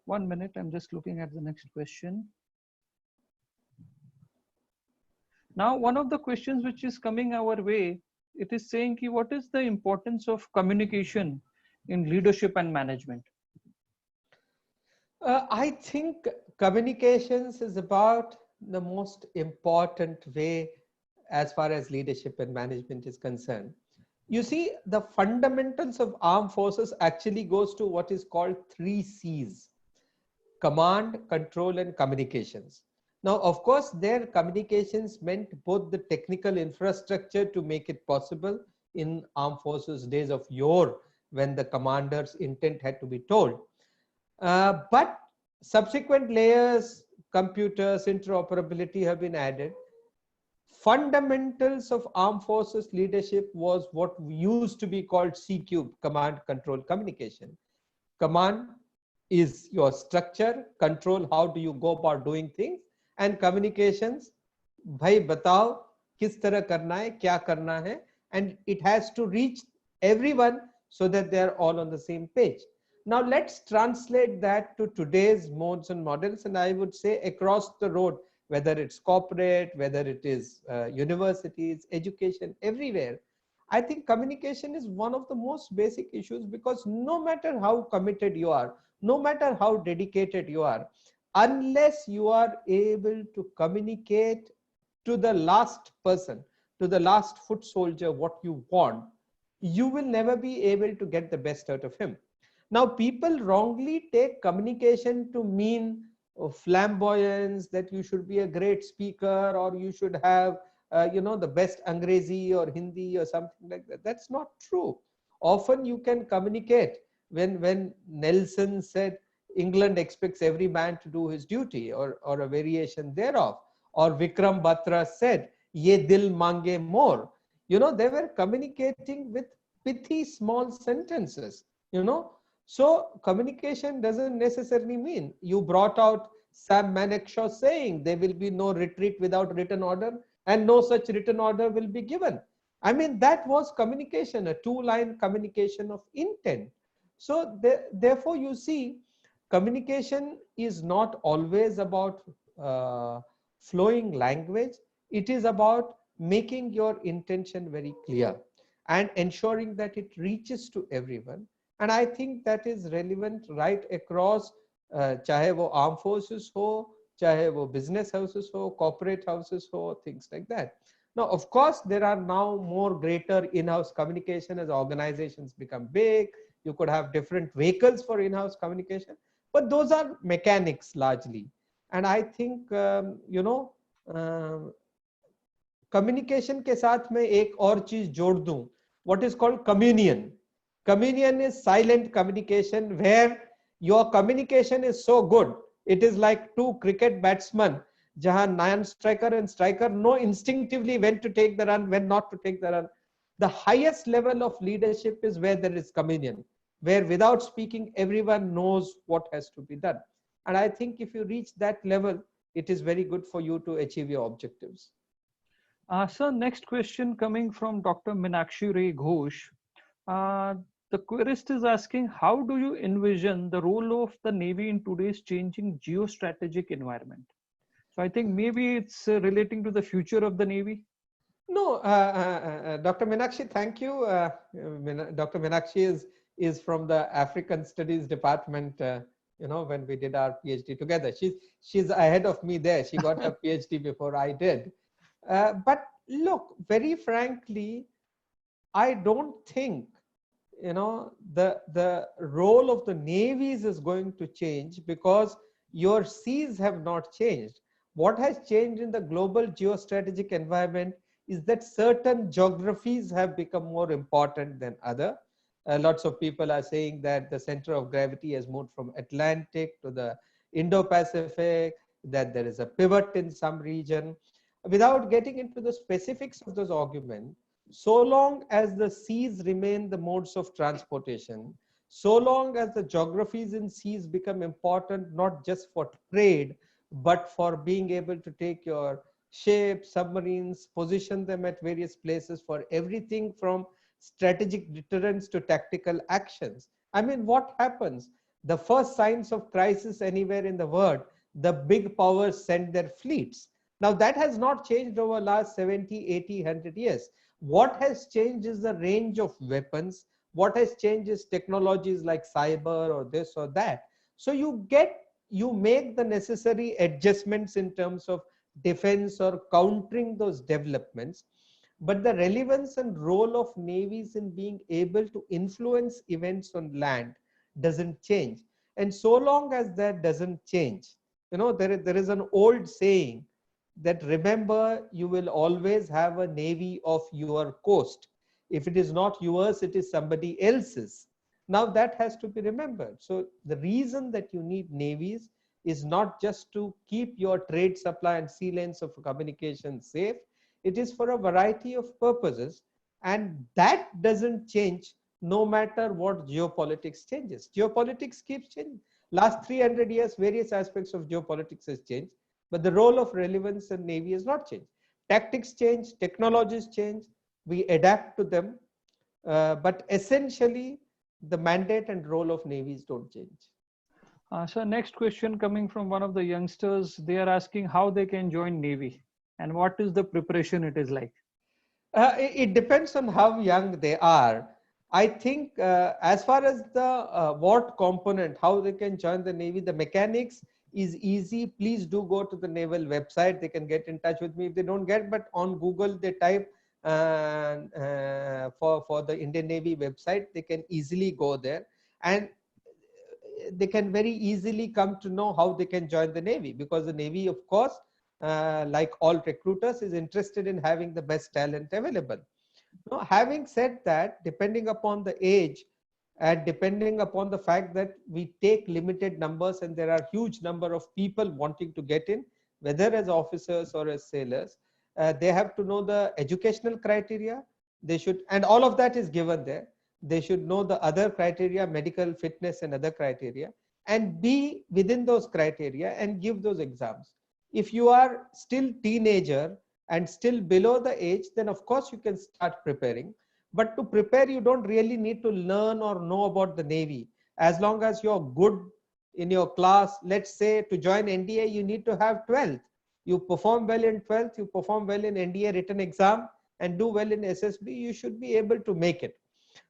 1 minute, I'm just looking at the next question. Now, one of the questions which is coming our way, it is saying, what is the importance of communication in leadership and management? I think communications is about the most important way as far as leadership and management is concerned. You see, the fundamentals of armed forces actually goes to what is called 3 C's: command, control, and communications. Now, of course, their communications meant both the technical infrastructure to make it possible in armed forces days of yore, when the commander's intent had to be told. But subsequent layers, computers, interoperability have been added. Fundamentals of armed forces leadership was what used to be called C cube: command, control, communication. Command is your structure, control, how do you go about doing things, and communications, bhai batao kis tarah karna hai, kya karna hai, and it has to reach everyone so that they are all on the same page. Now let's translate that to today's modes and models, and I would say across the road, whether it's corporate, whether it is universities, education, everywhere. I think communication is one of the most basic issues, because no matter how committed you are, no matter how dedicated you are, unless you are able to communicate to the last person, to the last foot soldier, what you want, you will never be able to get the best out of him. Now, people wrongly take communication to mean flamboyance, that you should be a great speaker, or you should have, the best Angrezi or Hindi or something like that. That's not true. Often you can communicate. When Nelson said, England expects every man to do his duty, or a variation thereof, or Vikram Batra said, ye dil mange more. They were communicating with pithy small sentences, So communication doesn't necessarily mean you brought out Sam Manekshaw saying there will be no retreat without written order, and no such written order will be given. I mean, that was communication, a two-line communication of intent. So therefore, you see, communication is not always about flowing language. It is about making your intention very clear and ensuring that it reaches to everyone. And I think that is relevant right across, चाहे वो armed forces हो, चाहे वो business houses हो, corporate houses हो, things like that. Now, of course, there are now more greater in-house communication as organizations become big. You could have different vehicles for in-house communication, but those are mechanics largely. And I think, communication के साथ में एक और चीज जोड़ दूं, what is called communion. Communion is silent communication, where your communication is so good, it is like two cricket batsmen, jahan non-striker and striker know instinctively when to take the run, when not to take the run. The highest level of leadership is where there is communion, where without speaking, everyone knows what has to be done. And I think if you reach that level, it is very good for you to achieve your objectives. Sir, next question coming from Dr. Minakshi Ray Ghosh. The querist is asking, how do you envision the role of the Navy in today's changing geostrategic environment? So I think maybe it's relating to the future of the Navy. No, Dr. Minakshi, thank you. Dr. Minakshi is from the African Studies Department. When we did our PhD together, she's ahead of me there. She got her PhD before I did. But look, very frankly, I don't think the role of the navies is going to change, because your seas have not changed. What has changed in the global geostrategic environment is that certain geographies have become more important than other. Lots of people are saying that the center of gravity has moved from Atlantic to the Indo-Pacific, that there is a pivot in some region. Without getting into the specifics of those arguments, so long as the seas remain the modes of transportation, so long as the geographies in seas become important, not just for trade, but for being able to take your ships, submarines, position them at various places for everything from strategic deterrence to tactical actions. I mean, what happens? The first signs of crisis anywhere in the world, the big powers send their fleets. Now, that has not changed over the last 70, 80, 100 years. What has changed is the range of weapons. What has changed is technologies like cyber or this or that. So you make the necessary adjustments in terms of defense or countering those developments. But the relevance and role of navies in being able to influence events on land doesn't change. And so long as that doesn't change, there is an old saying that, remember, you will always have a navy of your coast. If it is not yours, it is somebody else's. Now that has to be remembered. So the reason that you need navies is not just to keep your trade supply and sea lanes of communication safe. It is for a variety of purposes, and that doesn't change no matter what geopolitics changes. Geopolitics keeps changing. Last 300 years, various aspects of geopolitics has changed, but the role of relevance in Navy has not changed. Tactics change, technologies change, we adapt to them, but essentially the mandate and role of navies don't change. So next question coming from one of the youngsters, they are asking how they can join Navy and what is the preparation it is like. It depends on how young they are. I think as far as the what component, how they can join the Navy, the mechanics is easy. Please do go to the naval website. They can get in touch with me if they don't get, but on Google they type for the Indian Navy website. They can easily go there, and they can very easily come to know how they can join the Navy, because the Navy, of course, like all recruiters, is interested in having the best talent available. Now, having said that, depending upon the age and depending upon the fact that we take limited numbers and there are huge number of people wanting to get in, whether as officers or as sailors, they have to know the educational criteria. They should, and all of that is given there. They should know the other criteria, medical fitness and other criteria, and be within those criteria and give those exams. If you are still teenager and still below the age, then of course you can start preparing. But to prepare, you don't really need to learn or know about the Navy. As long as you're good in your class, let's say to join NDA, you need to have 12th. You perform well in 12th, you perform well in NDA written exam, and do well in SSB, you should be able to make it.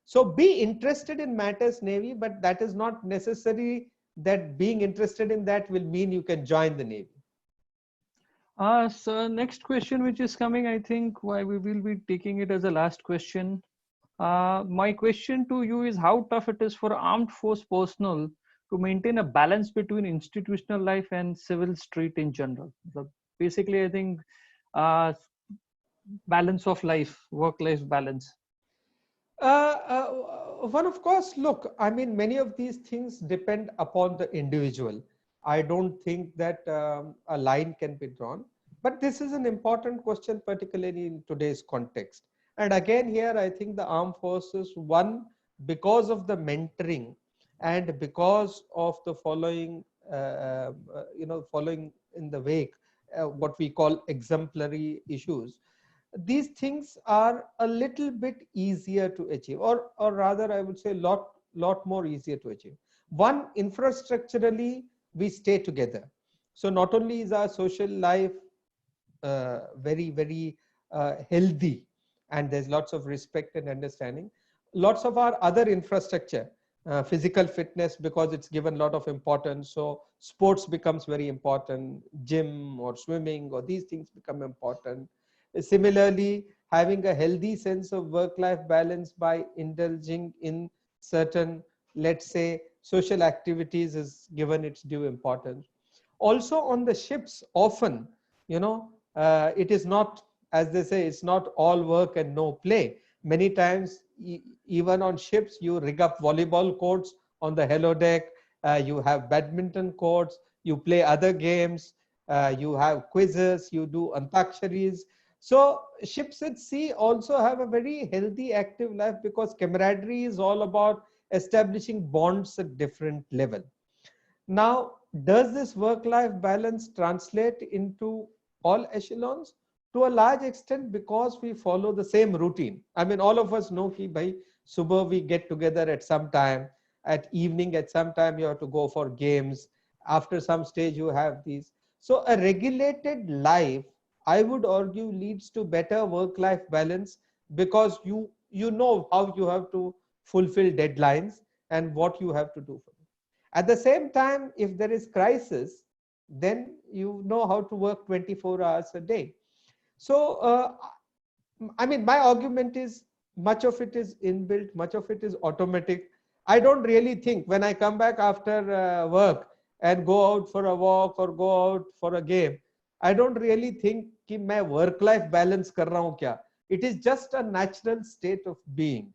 So be interested in matters Navy, but that is not necessary that being interested in that will mean you can join the Navy. So next question which is coming, I think why we will be taking it as a last question. My question to you is how tough it is for armed force personnel to maintain a balance between institutional life and civil street in general. So basically, I think uh, balance of life, work-life balance. One, of course, look, I mean, many of these things depend upon the individual. I don't think that a line can be drawn, but this is an important question, particularly in today's context. And again, here, I think the armed forces, one, because of the mentoring and because of the following, following in the wake, what we call exemplary issues, these things are a little bit easier to achieve, or rather I would say lot more easier to achieve. One, infrastructurally we stay together, so not only is our social life very healthy, and there's lots of respect and understanding, lots of our other infrastructure, physical fitness, because it's given a lot of importance, so sports becomes very important, gym or swimming or these things become important. Similarly, having a healthy sense of work-life balance by indulging in certain, let's say, social activities is given its due importance. Also on the ships, often, it is not, as they say, it's not all work and no play. Many times, even on ships, you rig up volleyball courts on the hello deck, you have badminton courts, you play other games, you have quizzes, you do antaksharis. So ships at sea also have a very healthy active life, because camaraderie is all about establishing bonds at different level. Now, does this work-life balance translate into all echelons? To a large extent, because we follow the same routine. I mean, all of us know that by subah we get together at some time, at evening at some time you have to go for games. After some stage you have these. So a regulated life, I would argue, leads to better work-life balance, because you know how you have to fulfill deadlines and what you have to do for them. At the same time, if there is crisis, then you know how to work 24 hours a day. So, I mean, my argument is much of it is inbuilt, much of it is automatic. I don't really think when I come back after work and go out for a walk or go out for a game, I don't really think कि मैं work life balance कर रहा हूँ क्या. It is just a natural state of being,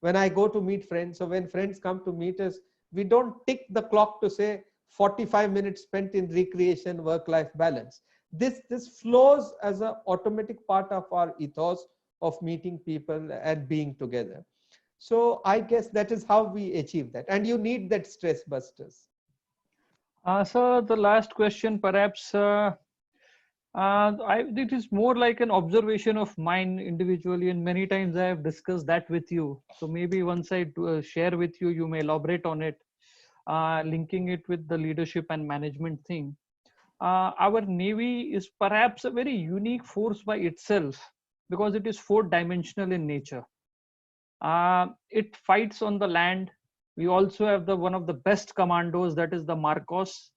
when I go to meet friends, so when friends come to meet us, we don't tick the clock to say 45 minutes spent in recreation, work life balance. This flows as an automatic part of our ethos of meeting people and being together. So I guess that is how we achieve that, and you need that stress busters. So the last question, perhaps, it is more like an observation of mine individually, and many times I have discussed that with you. So maybe once I share with you, you may elaborate on it, linking it with the leadership and management thing. Our Navy is perhaps a very unique force by itself, because it is four-dimensional in nature. It fights on the land. We also have the one of the best commandos, that is the Marcos.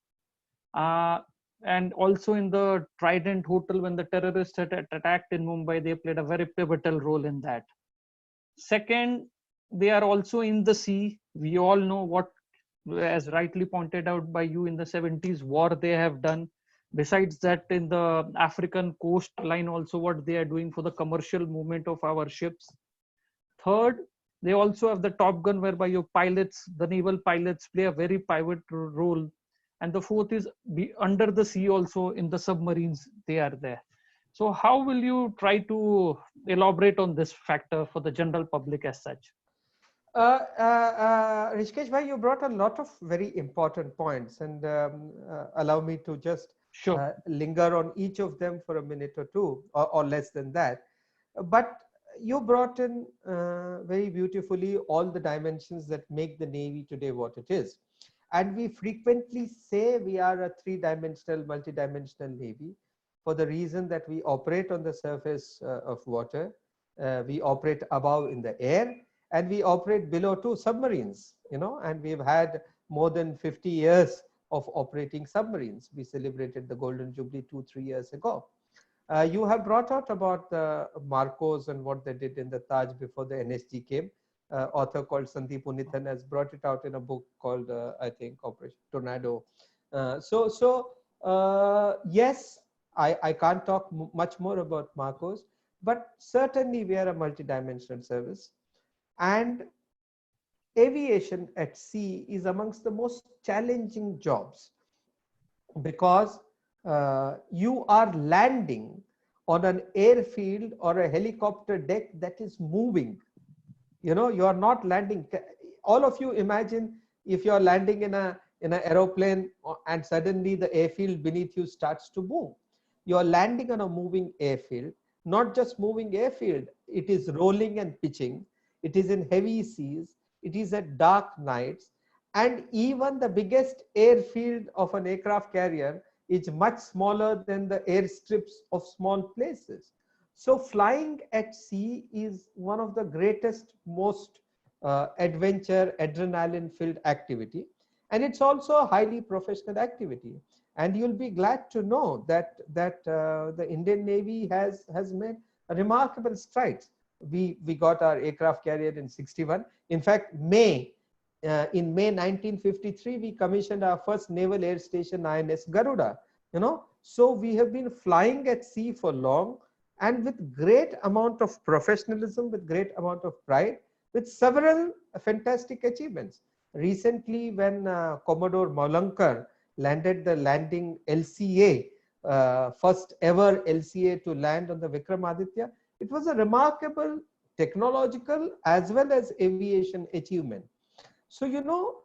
And also in the Trident Hotel, when the terrorists had attacked in Mumbai, they played a very pivotal role in that. Second, they are also in the sea. We all know what, as rightly pointed out by you, in the 70s war they have done. Besides that, in the African coastline also, what they are doing for the commercial movement of our ships. Third, they also have the Top Gun, whereby your pilots, the naval pilots, play a very pivotal role. And the fourth is under the sea also, in the submarines, they are there. So how will you try to elaborate on this factor for the general public as such? Rishikesh bhai, you brought a lot of very important points, and allow me to just Sure. linger on each of them for a minute or two, or less than that. But you brought in very beautifully all the dimensions that make the Navy today what it is. And we frequently say we are a three-dimensional, multi-dimensional Navy for the reason that we operate on the surface of water, we operate above in the air, and we operate below too, submarines, and we've had more than 50 years of operating submarines. We celebrated the Golden Jubilee 2-3 years ago. You have brought out about the Marcos and what they did in the Taj before the NSG came. Author called Sandeep Unithan has brought it out in a book called, I think, Operation Tornado. Yes, I can't talk much more about Marcos, but certainly we are a multidimensional service. And aviation at sea is amongst the most challenging jobs, because you are landing on an airfield or a helicopter deck that is moving. You are not landing. All of you imagine if you're landing in an aeroplane and suddenly the airfield beneath you starts to move. You're landing on a moving airfield, not just moving airfield, it is rolling and pitching. It is in heavy seas. It is at dark nights. And even the biggest airfield of an aircraft carrier is much smaller than the airstrips of small places. So flying at sea is one of the greatest, most adventure, adrenaline-filled activity. And it's also a highly professional activity. And you'll be glad to know that the Indian Navy has made remarkable strides. We got our aircraft carrier in 61. In fact, in May 1953, we commissioned our first naval air station, INS Garuda. So we have been flying at sea for long, and with great amount of professionalism, with great amount of pride, with several fantastic achievements. Recently, when Commodore Maulankar landed the landing LCA, first ever LCA to land on the Vikramaditya, it was a remarkable technological as well as aviation achievement. So,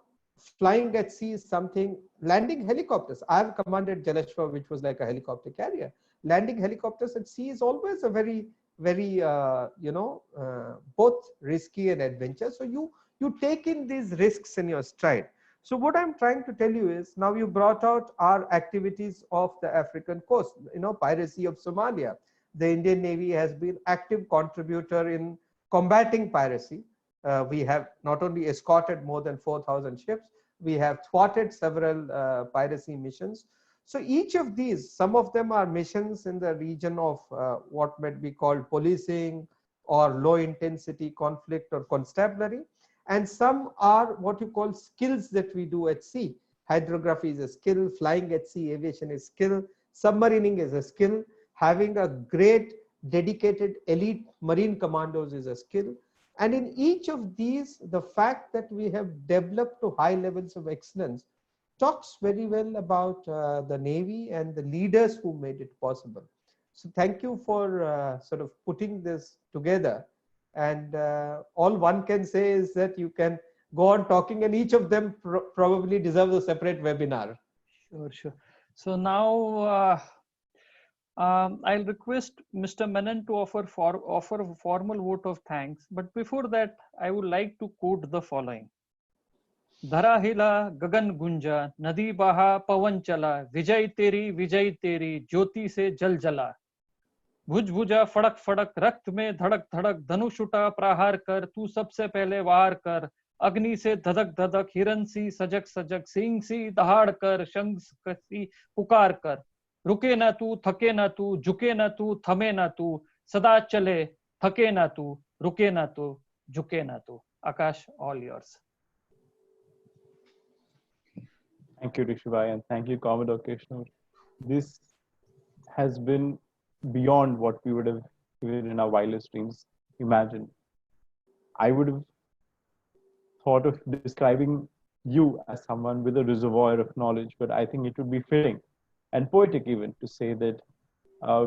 flying at sea is something. Landing helicopters, I have commanded Jalashwa, which was like a helicopter carrier. Landing helicopters at sea is always a very, very, both risky and adventure. So you take in these risks in your stride. So what I'm trying to tell you is, now you brought out our activities of the African coast, piracy of Somalia. The Indian Navy has been active contributor in combating piracy. We have not only escorted more than 4,000 ships, we have thwarted several piracy missions. So each of these, some of them are missions in the region of what might be called policing or low intensity conflict or constabulary. And some are what you call skills that we do at sea. Hydrography is a skill, flying at sea, aviation is skill, submarining is a skill, having a great dedicated elite marine commandos is a skill. And in each of these, the fact that we have developed to high levels of excellence talks very well about the Navy and the leaders who made it possible. So thank you for sort of putting this together. And all one can say is that you can go on talking, and each of them probably deserves a separate webinar. Sure. So now I'll request Mr. Menon to offer a formal vote of thanks. But before that, I would like to quote the following. धरा हिला गगन गुंजा, नदी बहा पवन चला, विजय तेरी ज्योति से जल जला. भुज भुजा फड़क फड़क रक्त में धड़क धड़क धनुष उठा प्रहार कर, तू सबसे पहले वार कर। अग्नि से धधक धधक हिरन सी सजग सजग, सिंह सी दहाड़ कर, शंख सी पुकार कर। रुके न तू, थके न तू, झुके न तू, थमे न तू, सदा चले, थके न तू, रुके न तू, झुके न तू। Akash, all yours. Thank you, Rishabhai, and thank you, Commodore Krishnur. This has been beyond what we would have even in our wildest dreams imagined. I would have thought of describing you as someone with a reservoir of knowledge, but I think it would be fitting and poetic even to say that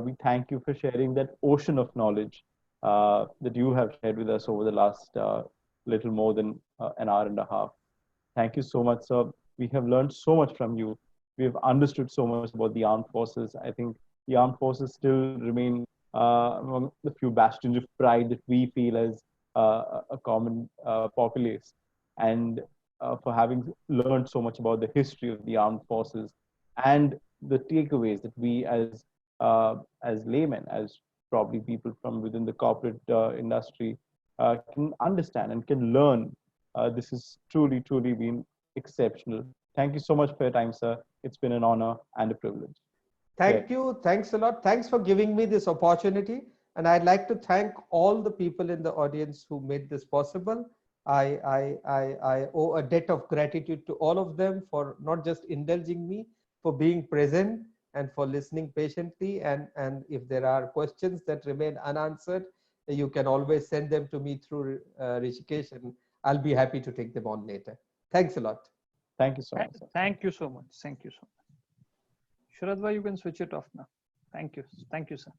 we thank you for sharing that ocean of knowledge that you have shared with us over the last little more than an hour and a half. Thank you so much, sir. We have learned so much from you. We have understood so much about the armed forces. I think the armed forces still remain among the few bastions of pride that we feel as a common populace. And for having learned so much about the history of the armed forces and the takeaways that we as laymen, as probably people from within the corporate industry, can understand and can learn. This has truly, truly been exceptional. Thank you so much for your time, sir. It's been an honor and a privilege. Thank you. Thanks a lot. Thanks for giving me this opportunity. And I'd like to thank all the people in the audience who made this possible. I owe a debt of gratitude to all of them for not just indulging me, for being present and for listening patiently. And if there are questions that remain unanswered, you can always send them to me through Rishikesh, and I'll be happy to take them on later. Thanks a lot. Thank you so much, sir. Thank you so much. Thank you so much. Sharadva, you can switch it off now. Thank you. Thank you, sir.